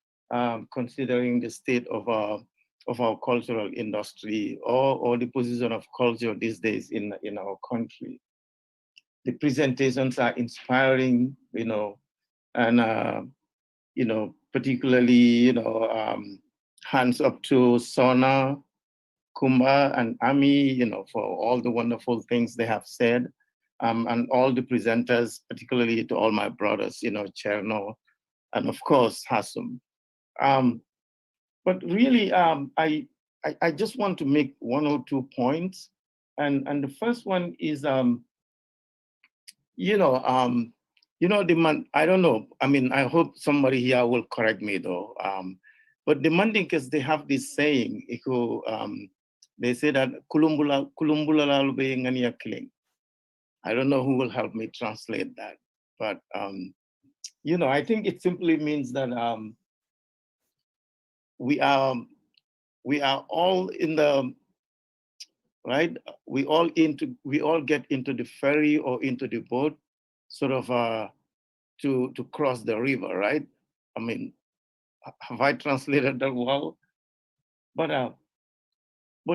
considering the state of our cultural industry or the position of culture these days in our country. The presentations are inspiring, and particularly, hands up to Sona, Kumba, and Ami, for all the wonderful things they have said, and all the presenters, particularly to all my brothers, Cherno, and of course, Hasum. But really, I just want to make 1 or 2 points. And the first one is, I don't know. I mean, I hope somebody here will correct me though. But the Mandinkas, they have this saying, they say that kulumbula lalube ngania killing. I don't know who will help me translate that. But, I think it simply means that we are all in the, right? We all get into the ferry or into the boat, sort of to cross the river, right? I mean, have I translated that well? But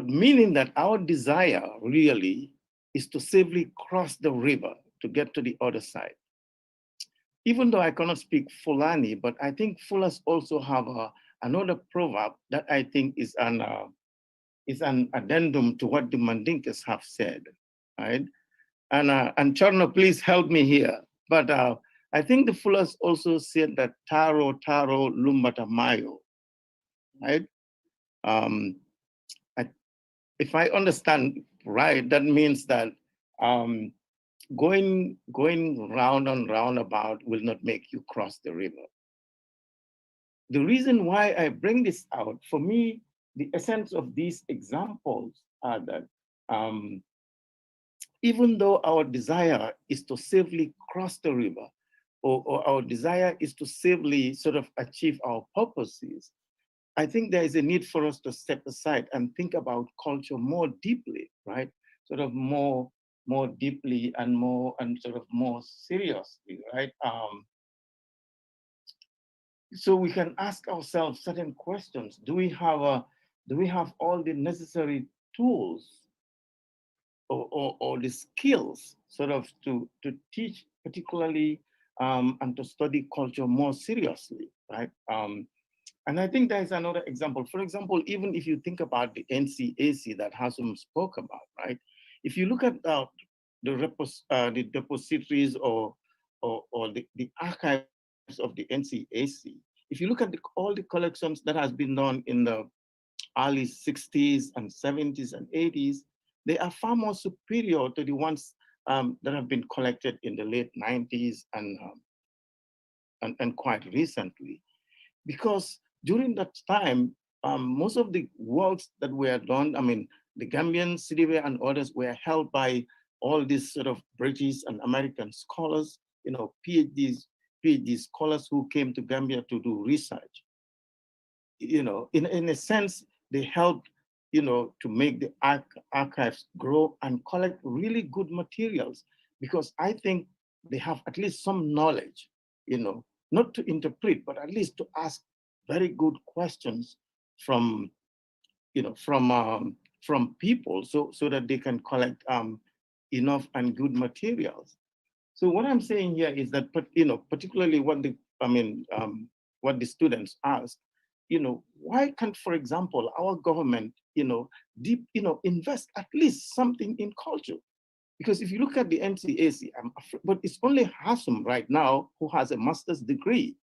meaning that our desire really is to safely cross the river to get to the other side. Even though I cannot speak Fulani, but I think Fulas also have another proverb that I think is an addendum to what the Mandinkas have said, right? And Charno, please help me here. But I think the Fulas also said that taro lumbata mayo, right? If I understand right, that means that going round and roundabout will not make you cross the river. The reason why I bring this out, for me, the essence of these examples are that even though our desire is to safely cross the river, or our desire is to safely sort of achieve our purposes, I think there is a need for us to step aside and think about culture more deeply, right? Sort of more deeply and sort of more seriously, right? So we can ask ourselves certain questions. Do we have all the necessary tools or the skills sort of to teach particularly and to study culture more seriously, right? And I think there's another example. For example, even if you think about the NCAC that Hasum spoke about, right? If you look at the depositories or the archives of the NCAC, if you look at all the collections that has been done in the early 60s and 70s and 80s, they are far more superior to the ones that have been collected in the late 90s and quite recently. Because during that time, most of the works that were done, I mean, the Gambian, Sidibe, and others were held by all these sort of British and American scholars, PhD scholars who came to Gambia to do research. In a sense, they helped, to make the archives grow and collect really good materials, because I think they have at least some knowledge, not to interpret, but at least to ask very good questions from people, so that they can collect enough and good materials. So what I'm saying here is that, particularly what what the students ask, why can't, for example, our government, invest at least something in culture? Because if you look at the NCAC, but it's only Hasum right now who has a master's degree.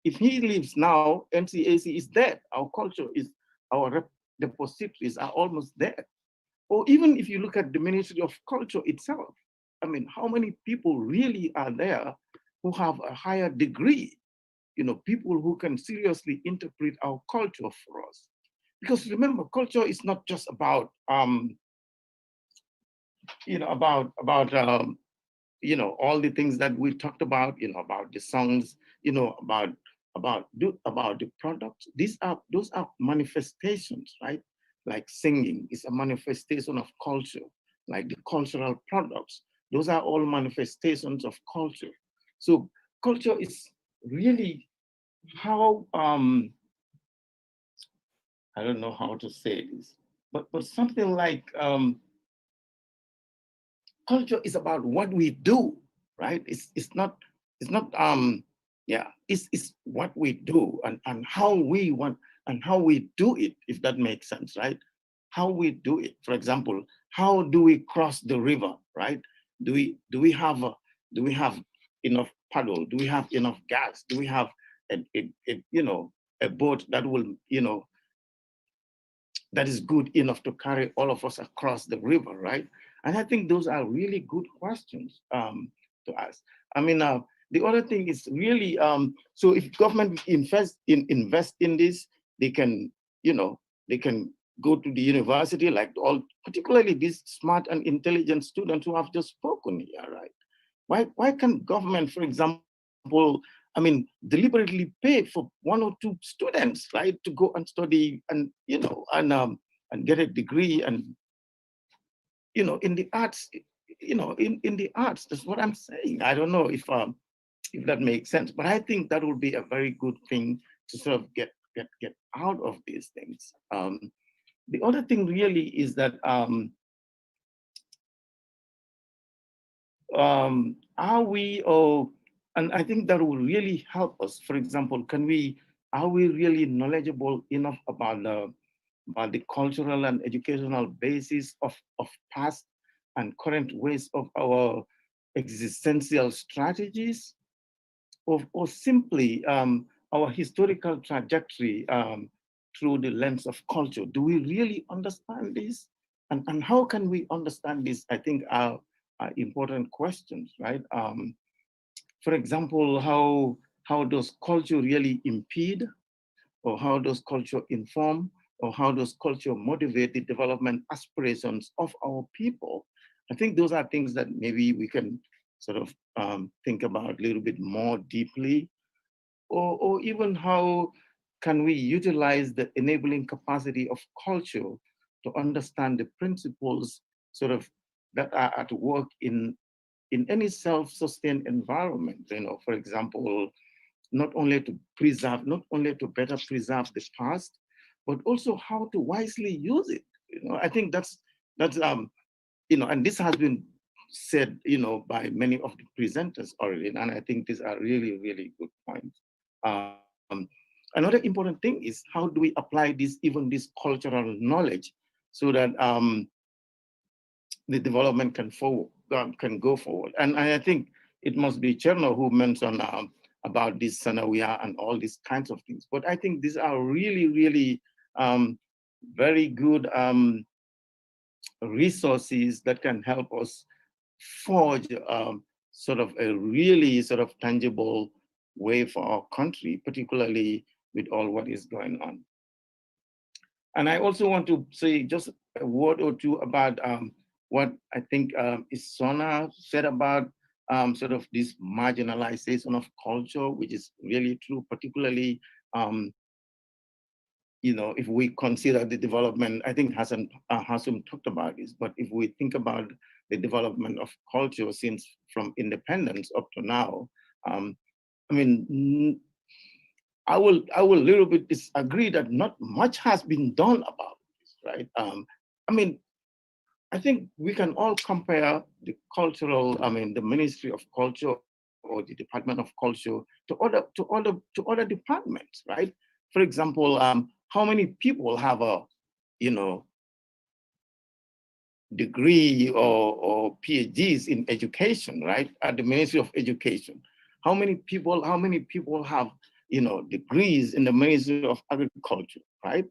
If he leaves now, NCAC is dead. Our culture is, our repositories are almost dead. Or even if you look at the Ministry of Culture itself, how many people really are there who have a higher degree? People who can seriously interpret our culture for us. Because remember, culture is not just about, all the things that we talked about, about the songs, about the products. Those are manifestations, right? Like singing is a manifestation of culture, like the cultural products. Those are all manifestations of culture. So culture is really how, I don't know how to say this, but something like, culture is about what we do, right? It's not it's what we do and how we want and how we do it, if that makes sense, right? How we do it. For example, how do we cross the river, right? Do we have enough paddle? Do we have enough gas? Do we have a boat that will, that is good enough to carry all of us across the river, right? And I think those are really good questions to ask. The other thing is really, so if government invest in this, they can, they can go to the university, like particularly these smart and intelligent students who have just spoken here, right? Why can't government, for example, deliberately pay for 1 or 2 students, right, to go and study and, and get a degree and, in the arts, in the arts, that's what I'm saying. I don't know if that makes sense, but I think that would be a very good thing to sort of get out of these things. The other thing really is that, are we, and I think that will really help us. For example, are we really knowledgeable enough about the cultural and educational basis of past and current ways of our existential strategies, or simply our historical trajectory through the lens of culture? Do we really understand this? And how can we understand this? I think are important questions, right? For example, how does culture really impede, or how does culture inform, or how does culture motivate the development aspirations of our people? I think those are things that maybe we can sort of think about a little bit more deeply, or even how can we utilize the enabling capacity of culture to understand the principles sort of that are at work in any self-sustained environment. For example, not only to better preserve the past, but also how to wisely use it. I think that's and this has been said, by many of the presenters already, and I think these are really, really good points. Another important thing is, how do we apply this cultural knowledge so that the development can go forward? And I think it must be Cherno who mentioned about this Sanawiya and all these kinds of things. But I think these are really, really very good resources that can help us forge sort of a really sort of tangible way for our country, particularly with all what is going on. And I also want to say just a word or two about what I think Isona said about sort of this marginalization of culture, which is really true, particularly if we consider the development. I think Hassan talked about this, but if we think about the development of culture since from independence up to now, I will little bit disagree that not much has been done about this, right? I think we can all compare the cultural, the Ministry of Culture or the Department of Culture to other departments, right? For example, how many people have a, degree or PhDs in education, right? At the Ministry of Education. How many people have, degrees in the Ministry of Agriculture, right?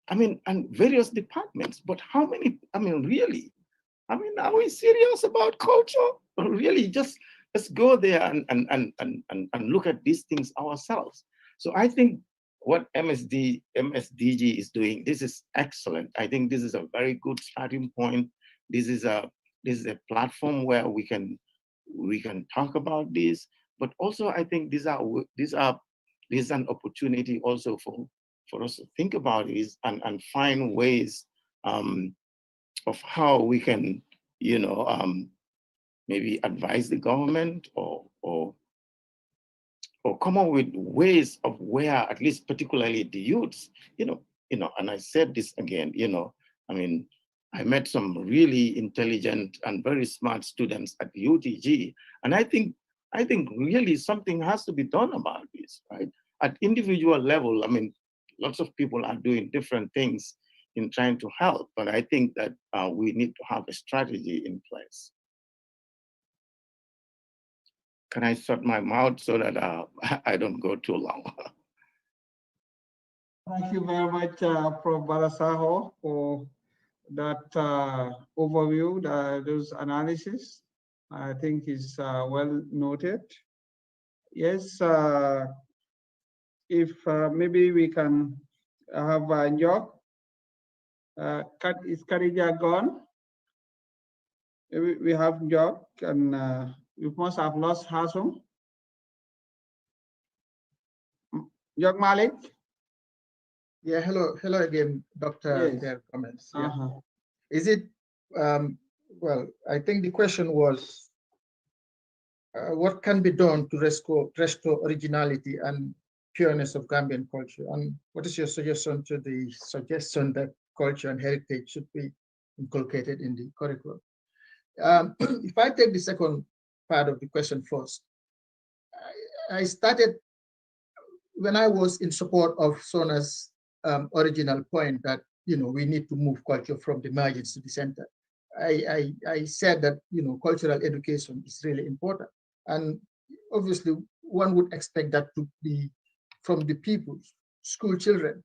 And various departments, but how many, really? Are we serious about culture? Or really, let's go there and look at these things ourselves. So I think what MSDG is doing, this is excellent. I think this is a very good starting point. This is a platform where we can talk about this, but also I think this is an opportunity also for us to think about this and find ways of how we can, maybe advise the government or come up with ways of where, at least particularly the youths, and I said this again, I met some really intelligent and very smart students at the UTG, and I think really something has to be done about this, right? At individual level, lots of people are doing different things in trying to help, but I think that we need to have a strategy in place. Can I shut my mouth so that I don't go too long? Thank you very much, Prof. Balasaho, for that overview, those analysis. I think is well noted. Yes, if maybe we can have Njok. Is Karija gone? We have Njok, and we must have lost Hasum. Njok Malik? Yeah, hello again, Dr. Yes. Their comments. Yeah. Is it, well, I think the question was, what can be done to restore originality and pureness of Gambian culture? And what is your suggestion to the suggestion that culture and heritage should be inculcated in the curriculum? If I take the second part of the question first, I started when I was in support of Sona's original point that we need to move culture from the margins to the center. I said that cultural education is really important, and obviously one would expect that to be from the people, school children,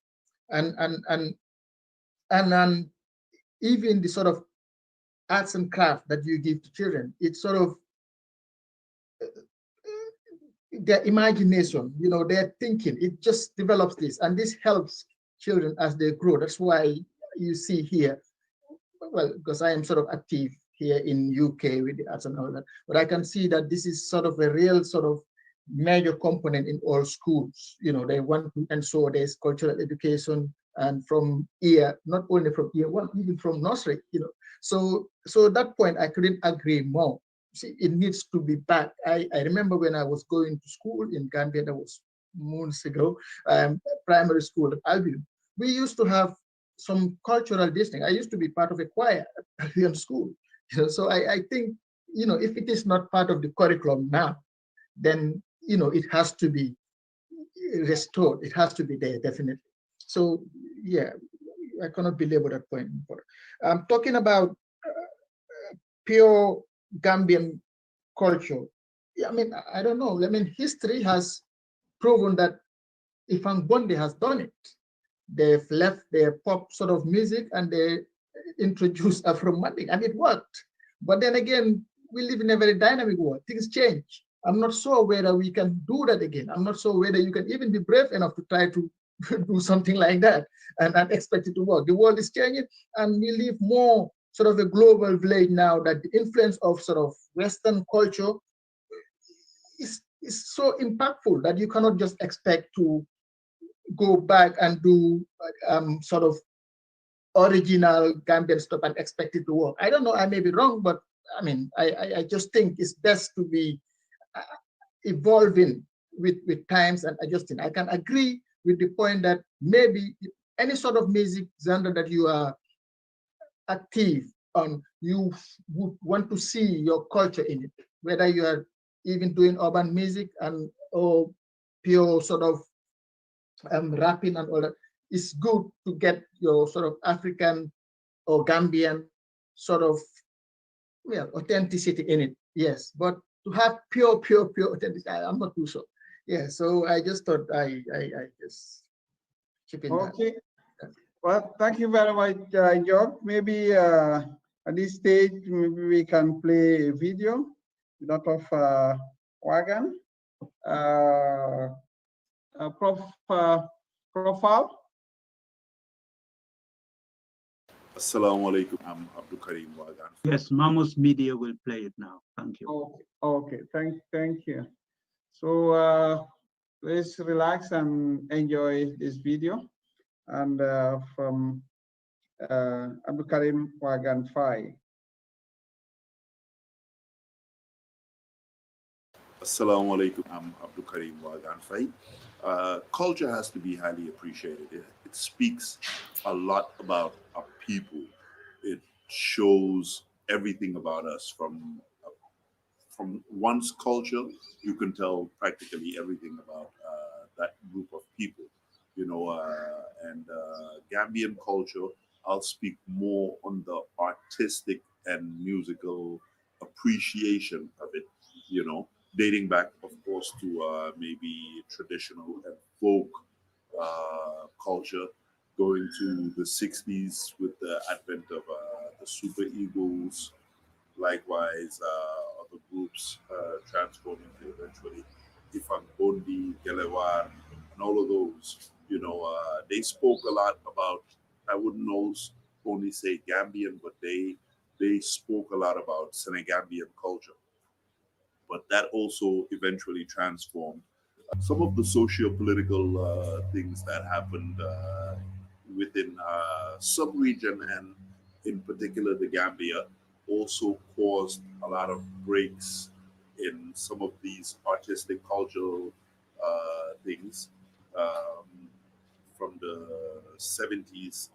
and even the sort of arts and craft that you give to children. It's sort of their imagination, their thinking. It just develops this, and this helps children as they grow. That's why you see here, well, because I am sort of active here in UK with the arts and all that, but I can see that this is sort of a real sort of major component in all schools. They want to ensure there's cultural education, and from year, not only from year one, even from nursery, So that point, I couldn't agree more. See, it needs to be back. I remember when I was going to school in Gambia, that was moons ago, primary school at Albion. We used to have some cultural distinct. I used to be part of a choir at Albion School. So I think, if it is not part of the curriculum now, then, it has to be restored. It has to be there, definitely. So, yeah, I cannot belabor that point. I'm talking about pure Gambian culture. I don't know. History has proven that Ifang Bonde has done it. They've left their pop sort of music and they introduced Afro-Manding, and it worked. But then again, we live in a very dynamic world. Things change. I'm not sure whether we can do that again. I'm not sure whether you can even be brave enough to try to do something like that and expect it to work. The world is changing, and we live more sort of a global village now, that the influence of sort of Western culture is so impactful that you cannot just expect to go back and do sort of original Gambian stuff and expect it to work. I don't know, I may be wrong, but I just think it's best to be evolving with times and adjusting. I can agree with the point that maybe any sort of music genre that you are active on you would want to see your culture in it, whether you are even doing urban music and or pure sort of rapping and all that. It's good to get your sort of African or Gambian sort of authenticity in it. Yes, but to have pure authenticity, I'm not too sure. Yeah, so I just thought I just chip in. Okay. Well, thank you very much, Job. Maybe at this stage, maybe we can play a video, that of Wagan. Profile. Assalamu alaikum. I'm Abdul Karim Wagan. Yes, Mamos Media will play it now. Thank you. Okay. Thank you. So please relax and enjoy this video. And from Abdul Karim Wagan Fai. Assalamu alaikum. I'm Abdul Karim Wagan Fai. Culture has to be highly appreciated. It speaks a lot about our people. It shows everything about us. From one's culture, you can tell practically everything about that group of people. And Gambian culture, I'll speak more on the artistic and musical appreciation of it, dating back, of course, to maybe traditional and folk culture, going to the 60s with the advent of the Super Eagles, likewise other groups transforming to eventually Ifan Bondi, Gelewar, and all of those. They spoke a lot about, I wouldn't only say Gambian, but they spoke a lot about Senegambian culture. But that also eventually transformed some of the socio-political things that happened within some region, and in particular the Gambia, also caused a lot of breaks in some of these artistic cultural things from the 70s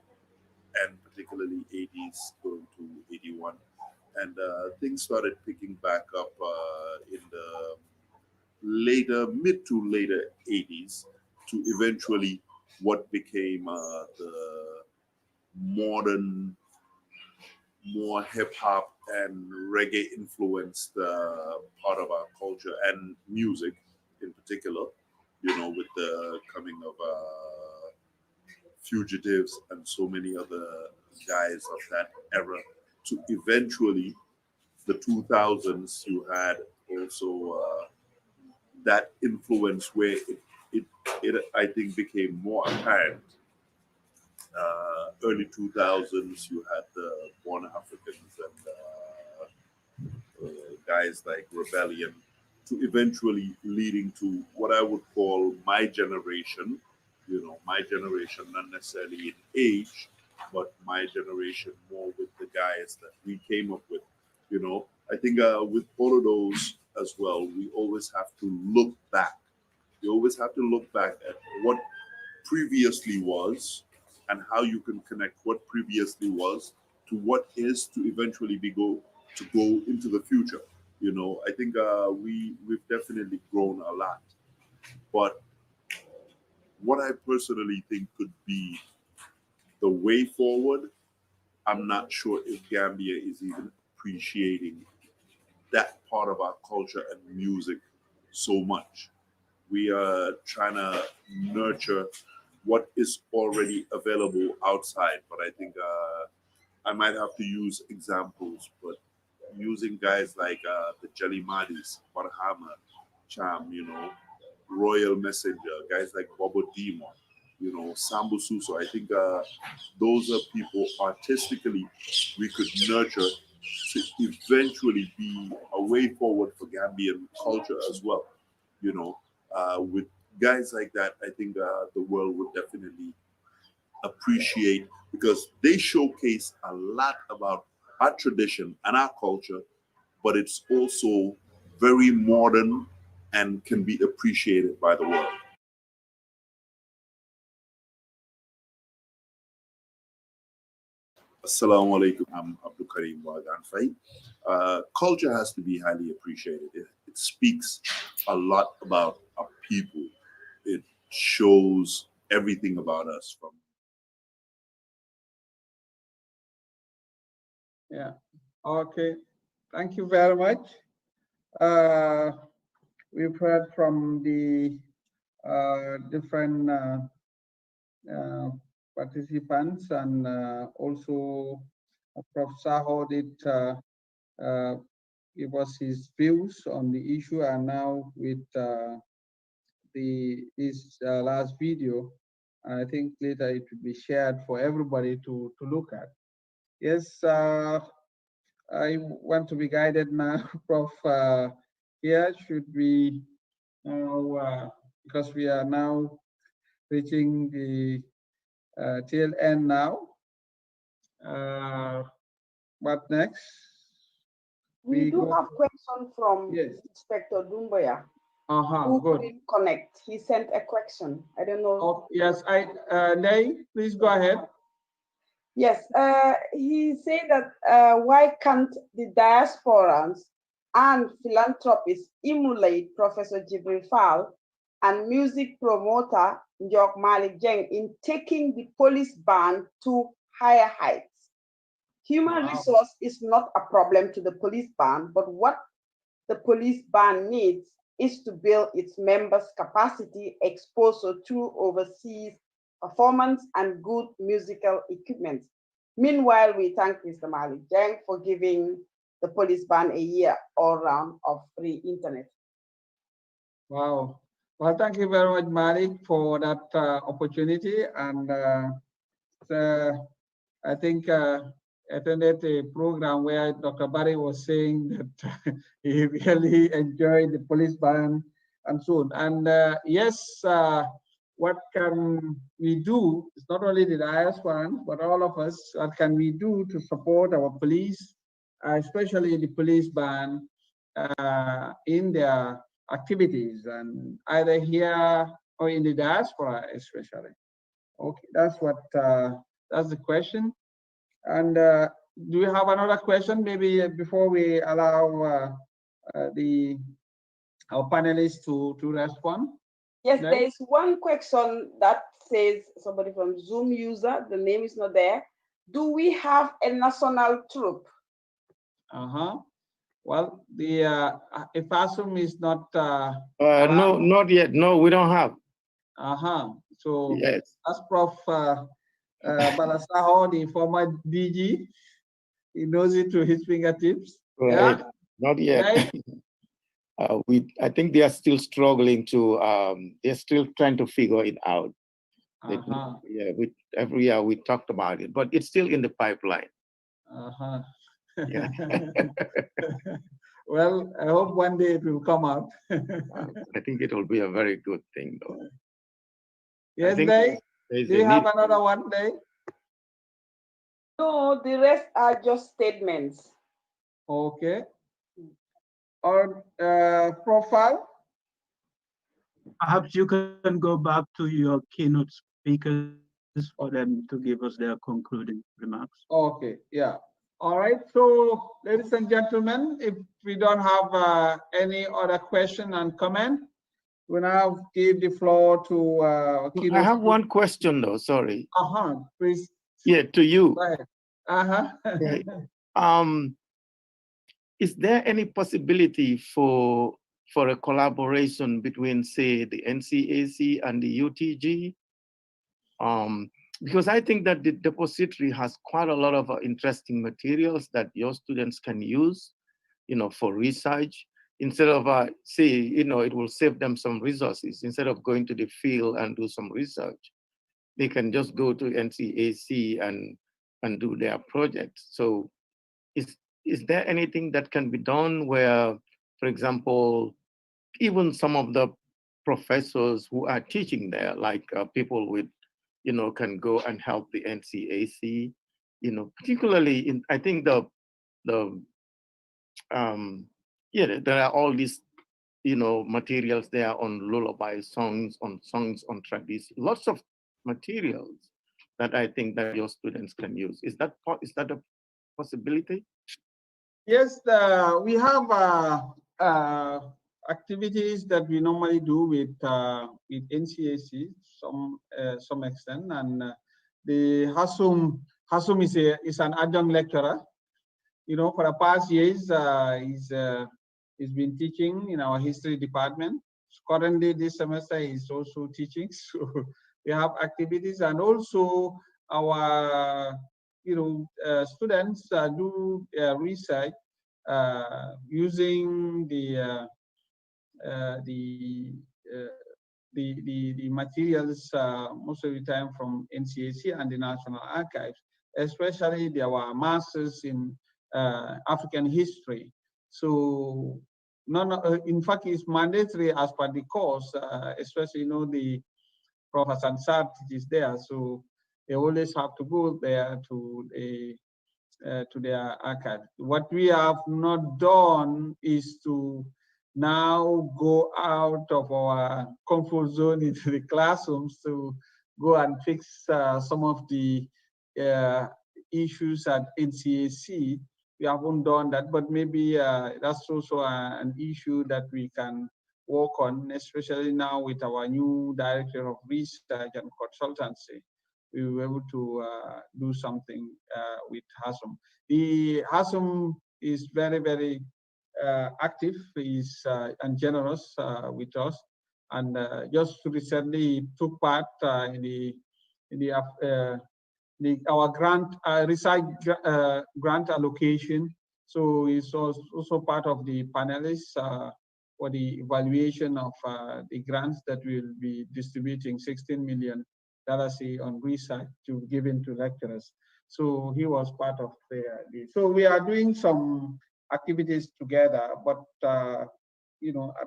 and particularly 80s going to 81. And things started picking back up in the mid to later 80s to eventually what became the modern, more hip hop and reggae influenced part of our culture and music in particular, with the coming of Fugitives and so many other guys of that era, to eventually the 2000s. You had also that influence where it I think became more apparent. Early 2000s, you had the Born Africans and guys like Rebellion, to eventually leading to what I would call my generation. My generation, not necessarily in age, but my generation more with the guys that we came up with. I think with all of those as well, we always have to look back. You always have to look back at what previously was and how you can connect what previously was to what is to eventually go into the future. I think we've definitely grown a lot, but what I personally think could be the way forward, I'm not sure if Gambia is even appreciating that part of our culture and music so much. We are trying to nurture what is already available outside, but I think I might have to use examples, but using guys like the Jelly Madis, Barhama, Cham, Royal Messenger, guys like Bobo Demon, Sambu Suso. I think those are people artistically we could nurture to eventually be a way forward for Gambian culture as well. With guys like that, I think the world would definitely appreciate, because they showcase a lot about our tradition and our culture, but it's also very modern and can be appreciated by the world. Assalamu alaikum. I'm Abdul Karim Waganfai. Culture has to be highly appreciated. It speaks a lot about our people. It shows everything about us from. Yeah. Okay. Thank you very much. We've heard from the different participants, and also Prof. Saho did give us his views on the issue, and now with this last video, I think later it will be shared for everybody to look at. Yes, I want to be guided now, Prof. Here should we now, because we are now reaching the tail end now. What next? We do have question from Inspector Dumbaya. Who Good. couldn't connect. He sent a question. I don't know. Oh, yes, Nay, please go ahead. Yes, he said that why can't the diasporans and philanthropists emulate Professor Jibril Fall and music promoter Njok Malik Jeng in taking the police ban to higher heights? Human resource is not a problem to the police ban, but what the police ban needs is to build its members' capacity, exposure to overseas performance and good musical equipment. Meanwhile, we thank Mr. Malik Jeng for giving the police ban a year all round of free internet. Wow. Well, thank you very much, Malik, for that opportunity. And I think attended a program where Dr. Barry was saying that he really enjoyed the police ban and so on. And yes, what can we do? It's not only the diaspora, but all of us. What can we do to support our police, especially the police ban, in their activities, and either here or in the diaspora, especially? Okay, that's what that's the question. And do you have another question? Maybe before we allow our panelists to respond. Yes, there is one question that says, somebody from Zoom user, the name is not there. Do we have a national troop? Well, the IFASUM is not. No, not yet. No, we don't have. So yes, as Prof. Balasaho, the former DG, he knows it to his fingertips. Right. Yeah? Not yet. Right? I think they are still struggling to. They're still trying to figure it out. Yeah, every year we talked about it, but it's still in the pipeline. Yeah. Well, I hope one day it will come out. I think it will be a very good thing, though. Yes, Day? Do you have another one, Day? No, the rest are just statements. Okay. Or profile? Perhaps you can go back to your keynote speakers for them to give us their concluding remarks. Okay, yeah. All right, so ladies and gentlemen, if we don't have any other question and comment, we now give the floor to I have one question though, sorry. Please. Yeah, to you. Go ahead. Okay. Is there any possibility for a collaboration between, say, the NCAC and the UTG? Because I think that the depository has quite a lot of interesting materials that your students can use, for research. Instead of, say, it will save them some resources. Instead of going to the field and do some research, they can just go to NCAC and do their projects. So is there anything that can be done where, for example, even some of the professors who are teaching there, like people with, can go and help the NCAC, particularly in, I think there are all these, materials there on lullaby songs, on tradition, lots of materials that I think that your students can use. Is that a possibility? Yes, we have activities that we normally do with NCAC some extent, and the Hasum is an adjunct lecturer. You know, for the past years, he's been teaching in our history department. Currently, this semester, he's also teaching. So we have activities, and also our students do research using the materials most of the time from NCAC and the National Archives, especially our masters in African history. So, in fact, it's mandatory as per the course, especially the Professor Ansar is there, so they always have to go there to their archive. What we have not done is to now go out of our comfort zone into the classrooms to go and fix some of the issues at NCAC. We haven't done that, but maybe that's also an issue that we can work on, especially now with our new director of research and consultancy. We were able to do something with Hasum. The Hasum is very, very active, and generous with us, and just recently took part in our grant research grant allocation. So he's also part of the panelists for the evaluation of the grants that we'll be distributing $16 million on research to give to lecturers. So he was part of so we are doing some activities together, but at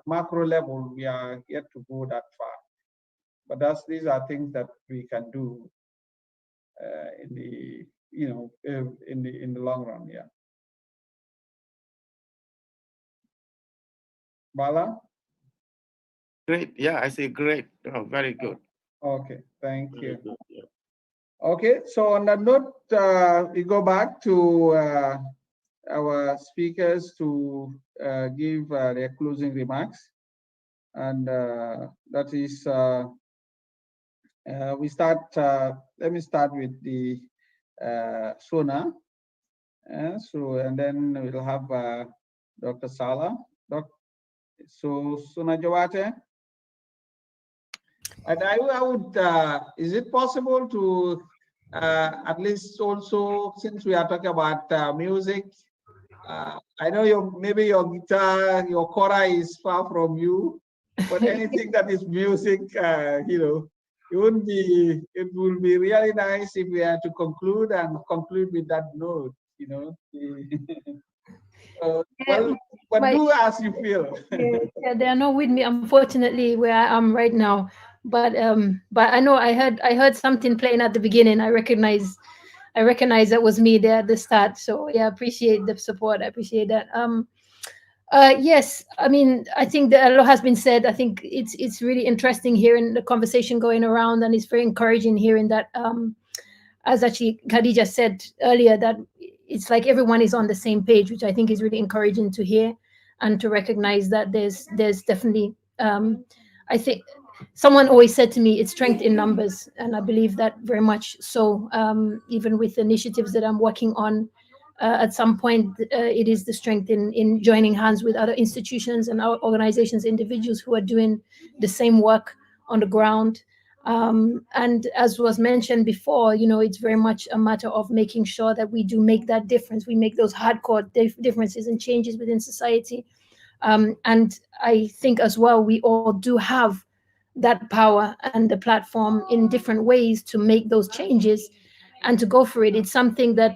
macro level, we are yet to go that far. But these are things that we can do in the long run. Yeah. Bala? Great. Yeah, I say great. Oh, very good. Okay, thank you. Okay, so on that note, we go back to our speakers to give their closing remarks. And that is, let me start with the Sona. And then we'll have Dr. Sala. So Sona Jawate. And I would, is it possible to at least also, since we are talking about music, I know maybe your guitar, your kora is far from you, but anything that is music, it will be really nice if we had to conclude with that note, but do as you feel. Yeah, they are not with me, unfortunately, where I am right now. But I know I heard something playing at the beginning. I recognize that was me there at the start. So yeah, I appreciate the support. I appreciate that. Yes, I mean, I think that a lot has been said. I think it's really interesting hearing the conversation going around, and it's very encouraging hearing that, as actually Khadija said earlier, that it's like everyone is on the same page, which I think is really encouraging to hear, and to recognize that there's definitely, I think someone always said to me, it's strength in numbers, and I believe that very much so. Even with initiatives that I'm working on, at some point, it is the strength in joining hands with other institutions and organizations, individuals who are doing the same work on the ground. And as was mentioned before, it's very much a matter of making sure that we do make that difference. We make those hardcore differences and changes within society. And I think as well, we all do have that power and the platform in different ways to make those changes and to go for it. It's something that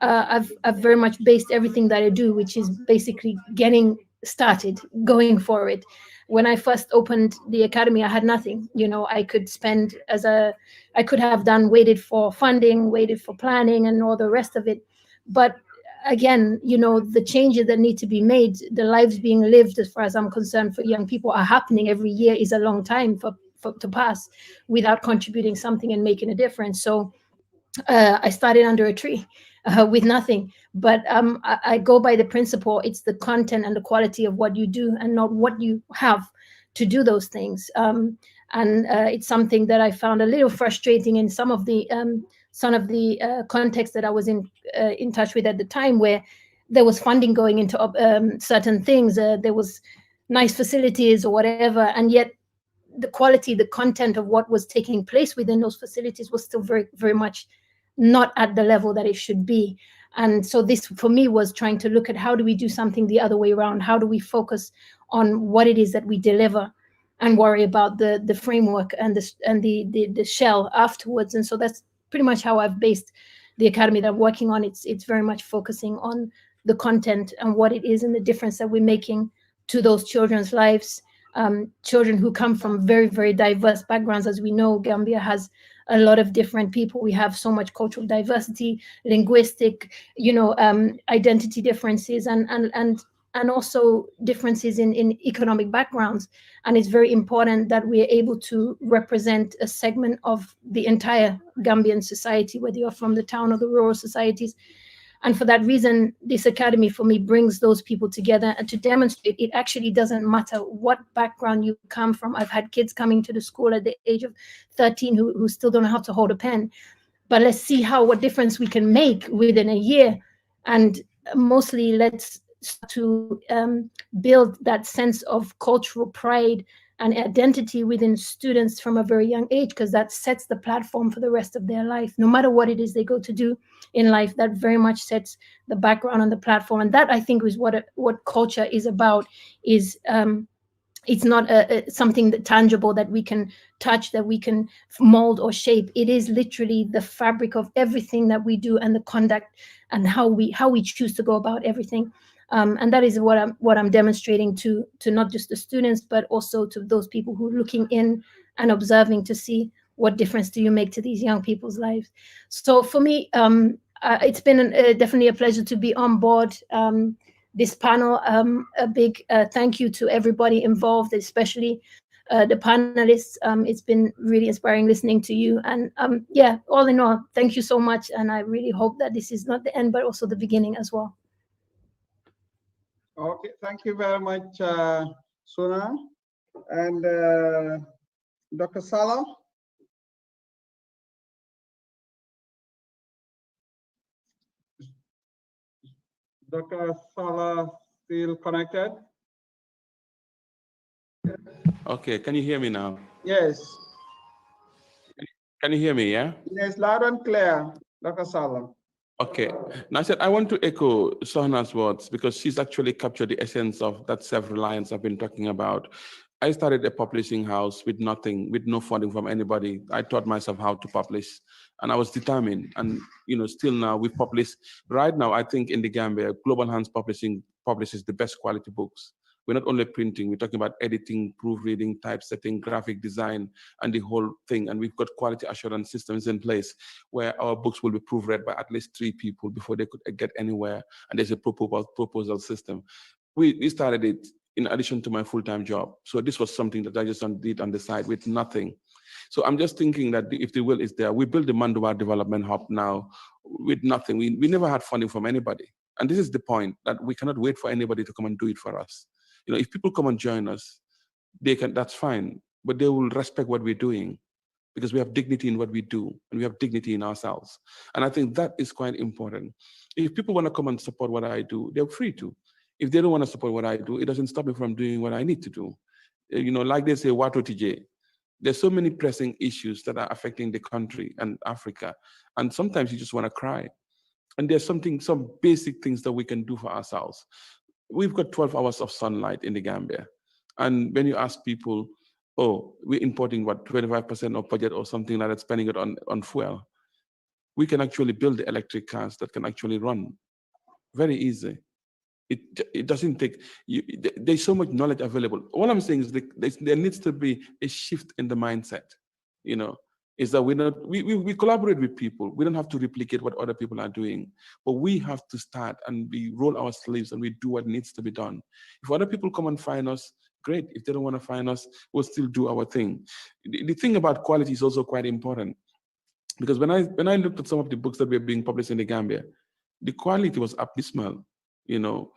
I've very much based everything that I do, which is basically getting started, going for it. When I first opened the academy, I had nothing. I could spend I could have waited for funding, waited for planning and all the rest of it. But again, the changes that need to be made, the lives being lived, as far as I'm concerned, for young people are happening every year is a long time to pass without contributing something and making a difference. So I started under a tree with nothing, but I go by the principle, it's the content and the quality of what you do and not what you have to do those things. And it's something that I found a little frustrating in some of the context that I was in touch with at the time, where there was funding going into certain things. There was nice facilities or whatever, and yet the quality, the content of what was taking place within those facilities was still very, very much not at the level that it should be. And so this, for me, was trying to look at how do we do something the other way around? How do we focus on what it is that we deliver and worry about the framework and the shell afterwards? And so that's pretty much how I've based the academy that I'm working on. It's very much focusing on the content and what it is and the difference that we're making to those children's lives. Children who come from very, very diverse backgrounds. As we know, Gambia has a lot of different people. We have so much cultural diversity, linguistic, identity differences, and also differences in economic backgrounds. And it's very important that we are able to represent a segment of the entire Gambian society, whether you're from the town or the rural societies. And for that reason, this academy for me brings those people together and to demonstrate it actually doesn't matter what background you come from. I've had kids coming to the school at the age of 13 who still don't know how to hold a pen. But let's see what difference we can make within a year. And mostly let's start to build that sense of cultural pride and identity within students from a very young age, because that sets the platform for the rest of their life. No matter what it is they go to do in life, that very much sets the background on the platform. And that, I think, is what culture is about. Is it's not something that tangible that we can touch, that we can mold or shape. It is literally the fabric of everything that we do and the conduct and how we choose to go about everything. And that is what I'm demonstrating to not just the students, but also to those people who are looking in and observing to see what difference do you make to these young people's lives. So for me, it's been definitely a pleasure to be on board this panel. A big thank you to everybody involved, especially the panelists. It's been really inspiring listening to you. And yeah, all in all, thank you so much. And I really hope that this is not the end, but also the beginning as well. Okay, thank you very much, Suna. And Dr. Salah? Dr. Salah still connected? Okay, can you hear me now? Yes. Can you hear me, yeah? Yes, loud and clear, Dr. Salah. Okay. Now, I said I want to echo Sohna's words because she's actually captured the essence of that self-reliance I've been talking about. I started a publishing house with nothing, with no funding from anybody. I taught myself how to publish, and I was determined. And still now we publish. Right now, I think in the Gambia, Global Hands Publishing publishes the best quality books. We're not only printing, we're talking about editing, proofreading, typesetting, graphic design, and the whole thing. And we've got quality assurance systems in place where our books will be proofread by at least 3 people before they could get anywhere. And there's a proposal system. We started it in addition to my full-time job. So this was something that I just did on the side with nothing. So I'm just thinking that if the will is there, we built the Mandua Development Hub now with nothing. We never had funding from anybody. And this is the point, that we cannot wait for anybody to come and do it for us. If people come and join us, that's fine, but they will respect what we're doing because we have dignity in what we do and we have dignity in ourselves. And I think that is quite important. If people want to come and support what I do, they're free to. If they don't want to support what I do, it doesn't stop me from doing what I need to do. Like they say, Watu TJ. There's so many pressing issues that are affecting the country and Africa. And sometimes you just want to cry. And there's some basic things that we can do for ourselves. We've got 12 hours of sunlight in the Gambia. And when you ask people, oh, we're importing what, 25% of budget or something like that, spending it on fuel, we can actually build the electric cars that can actually run very easy. It doesn't take, there's so much knowledge available. All I'm saying is there needs to be a shift in the mindset, is that we collaborate with people. We don't have to replicate what other people are doing, but we have to start and we roll our sleeves and we do what needs to be done. If other people come and find us, great. If they don't want to find us, we'll still do our thing. The thing about quality is also quite important, because when I looked at some of the books that were being published in the Gambia, the quality was abysmal. You know,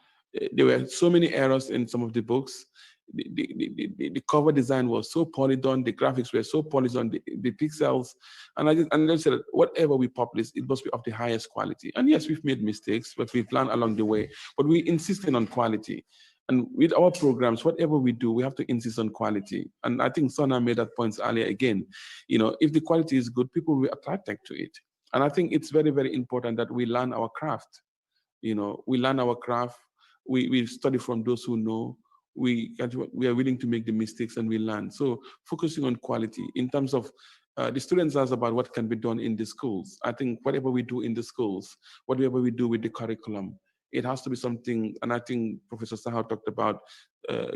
there were so many errors in some of the books. The cover design was so poorly done, the graphics were so poorly done, the pixels, and I just said that whatever we publish, it must be of the highest quality. And yes, we've made mistakes, but we've learned along the way. But we insisted on quality. And with our programs, whatever we do, we have to insist on quality. And I think Sona made that point earlier again. You know, if the quality is good, people will be attracted to it. And I think it's very, very important that we learn our craft. You know, we learn our craft. We study from those who know. We are willing to make the mistakes and we learn. So focusing on quality in terms of the students ask about what can be done in the schools. I think whatever we do in the schools, whatever we do with the curriculum, it has to be something, and I think Professor Sahar talked about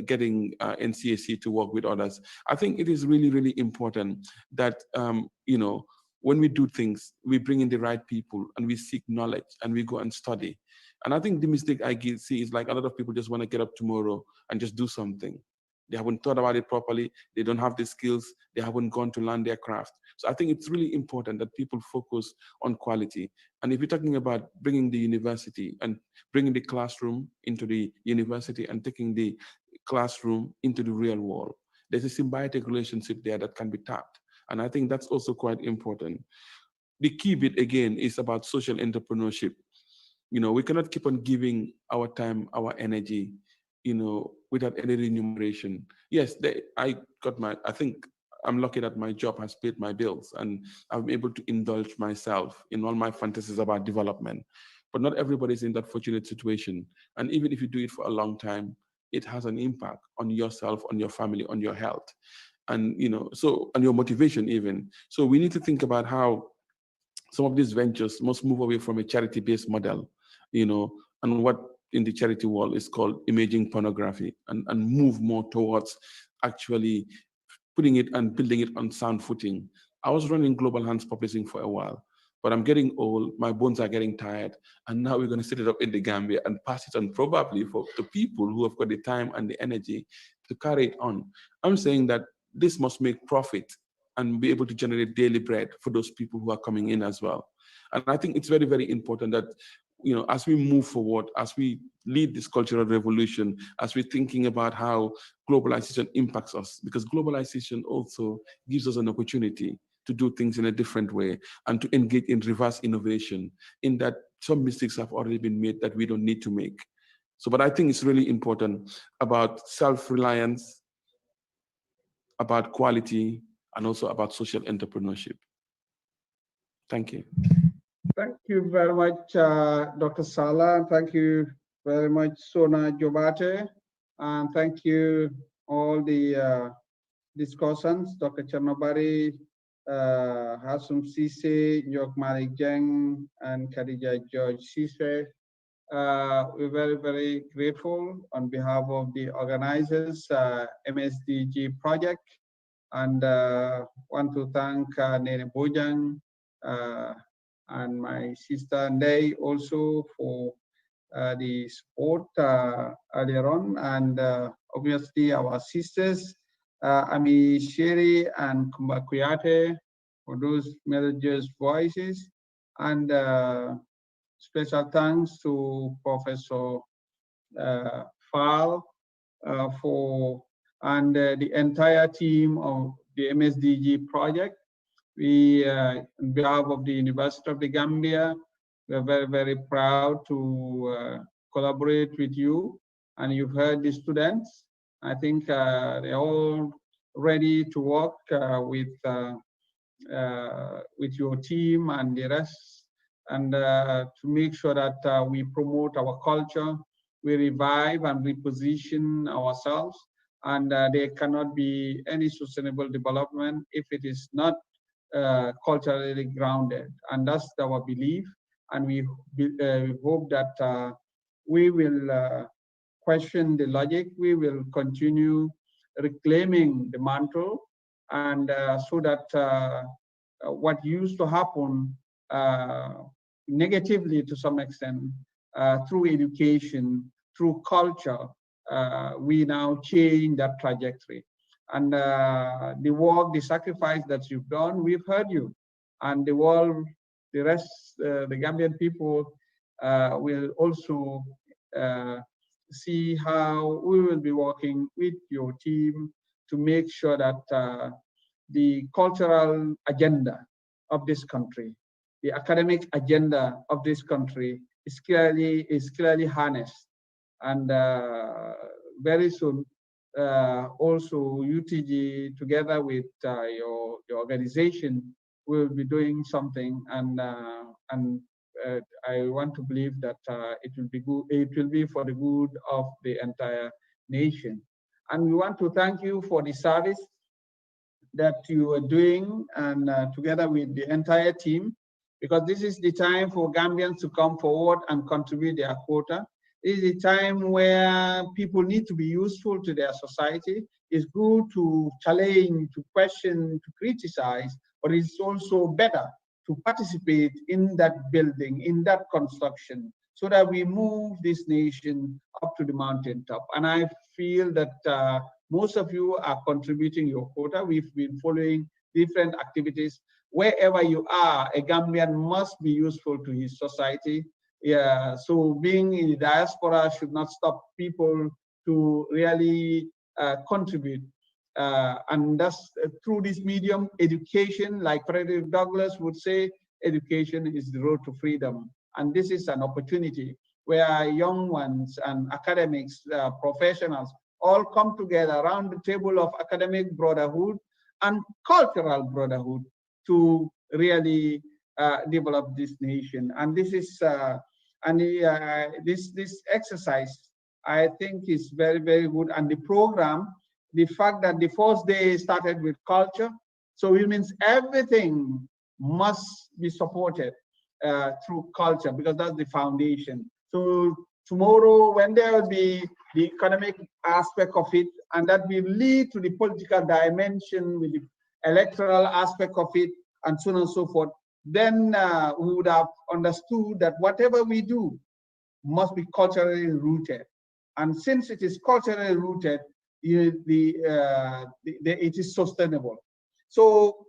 getting NCAC to work with others. I think it is really, really important that, you know, when we do things, we bring in the right people and we seek knowledge and we go and study. And I think the mistake I see is like a lot of people just want to get up tomorrow and just do something. They haven't thought about it properly. They don't have the skills. They haven't gone to learn their craft. So I think it's really important that people focus on quality. And if you're talking about bringing the university and bringing the classroom into the university and taking the classroom into the real world, there's a symbiotic relationship there that can be tapped. And I think that's also quite important. The key bit, again, is about social entrepreneurship. You know, we cannot keep on giving our time, our energy, you know, without any remuneration. Yes, I think I'm lucky that my job has paid my bills and I'm able to indulge myself in all my fantasies about development. But not everybody's in that fortunate situation. And even if you do it for a long time, it has an impact on yourself, on your family, on your health, and, you know, so, and your motivation even. So we need to think about how some of these ventures must move away from a charity-based model, you know, and what in the charity world is called imaging pornography, and move more towards actually putting it and building it on sound footing. I was running Global Hands Publishing for a while, but I'm getting old, my bones are getting tired, and now we're going to set it up in the Gambia and pass it on probably to people who have got the time and the energy to carry it on. I'm saying that this must make profit and be able to generate daily bread for those people who are coming in as well. And I think it's very, very important that, you know, as we move forward, as we lead this cultural revolution, as we're thinking about how globalization impacts us, because globalization also gives us an opportunity to do things in a different way and to engage in reverse innovation, in that some mistakes have already been made that we don't need to make. So, but I think it's really important about self-reliance, about quality, and also about social entrepreneurship. Thank you. Thank you very much, Dr. Sala. Thank you very much, Sona Jobate. And thank you all the discussants, Dr. Chernobari, Hasum Sise, Njok Malik Jeng, and Khadija George Sise. We're very, very grateful on behalf of the organizers, MSDG project, and want to thank Nene Bojang, and my sister Ndei also for the support earlier on, and obviously our sisters Ami Shiri and Kumba Kuyate for those messages voices, and special thanks to Professor Fall and the entire team of the MSDG project. We, on behalf of the University of the Gambia, we're very, very proud to collaborate with you. And you've heard the students. I think they're all ready to work with your team and the rest, and to make sure that we promote our culture, we revive and reposition ourselves. And there cannot be any sustainable development if it is not culturally grounded, and that's our belief. And we hope that we will question the logic. We will continue reclaiming the mantle, and so that what used to happen negatively to some extent through education, through culture, we now change that trajectory. And the work, the sacrifice that you've done, we've heard you. And the world, the rest, the Gambian people will also see how we will be working with your team to make sure that the cultural agenda of this country, the academic agenda of this country is clearly harnessed. And very soon, also UTG together with your organization will be doing something, and I want to believe that it will be good. It will be for the good of the entire nation. And we want to thank you for the service that you are doing, and together with the entire team, because this is the time for Gambians to come forward and contribute their quota. This is a time where people need to be useful to their society. It's good to challenge, to question, to criticize, but it's also better to participate in that building, in that construction, so that we move this nation up to the mountaintop. And I feel that most of you are contributing your quota. We've been following different activities. Wherever you are, a Gambian must be useful to his society. Yeah, so being in the diaspora should not stop people to really contribute. And that's through this medium, education, like Frederick Douglass would say, education is the road to freedom. And this is an opportunity where young ones and academics, professionals, all come together around the table of academic brotherhood and cultural brotherhood to really develop this nation. And this is this exercise, I think, is very, very good. And the program, the fact that the first day started with culture, so it means everything must be supported through culture, because that's the foundation. So tomorrow, when there will be the economic aspect of it, and that will lead to the political dimension with the electoral aspect of it, and so on and so forth, then we would have understood that whatever we do must be culturally rooted. And since it is culturally rooted, it is sustainable. So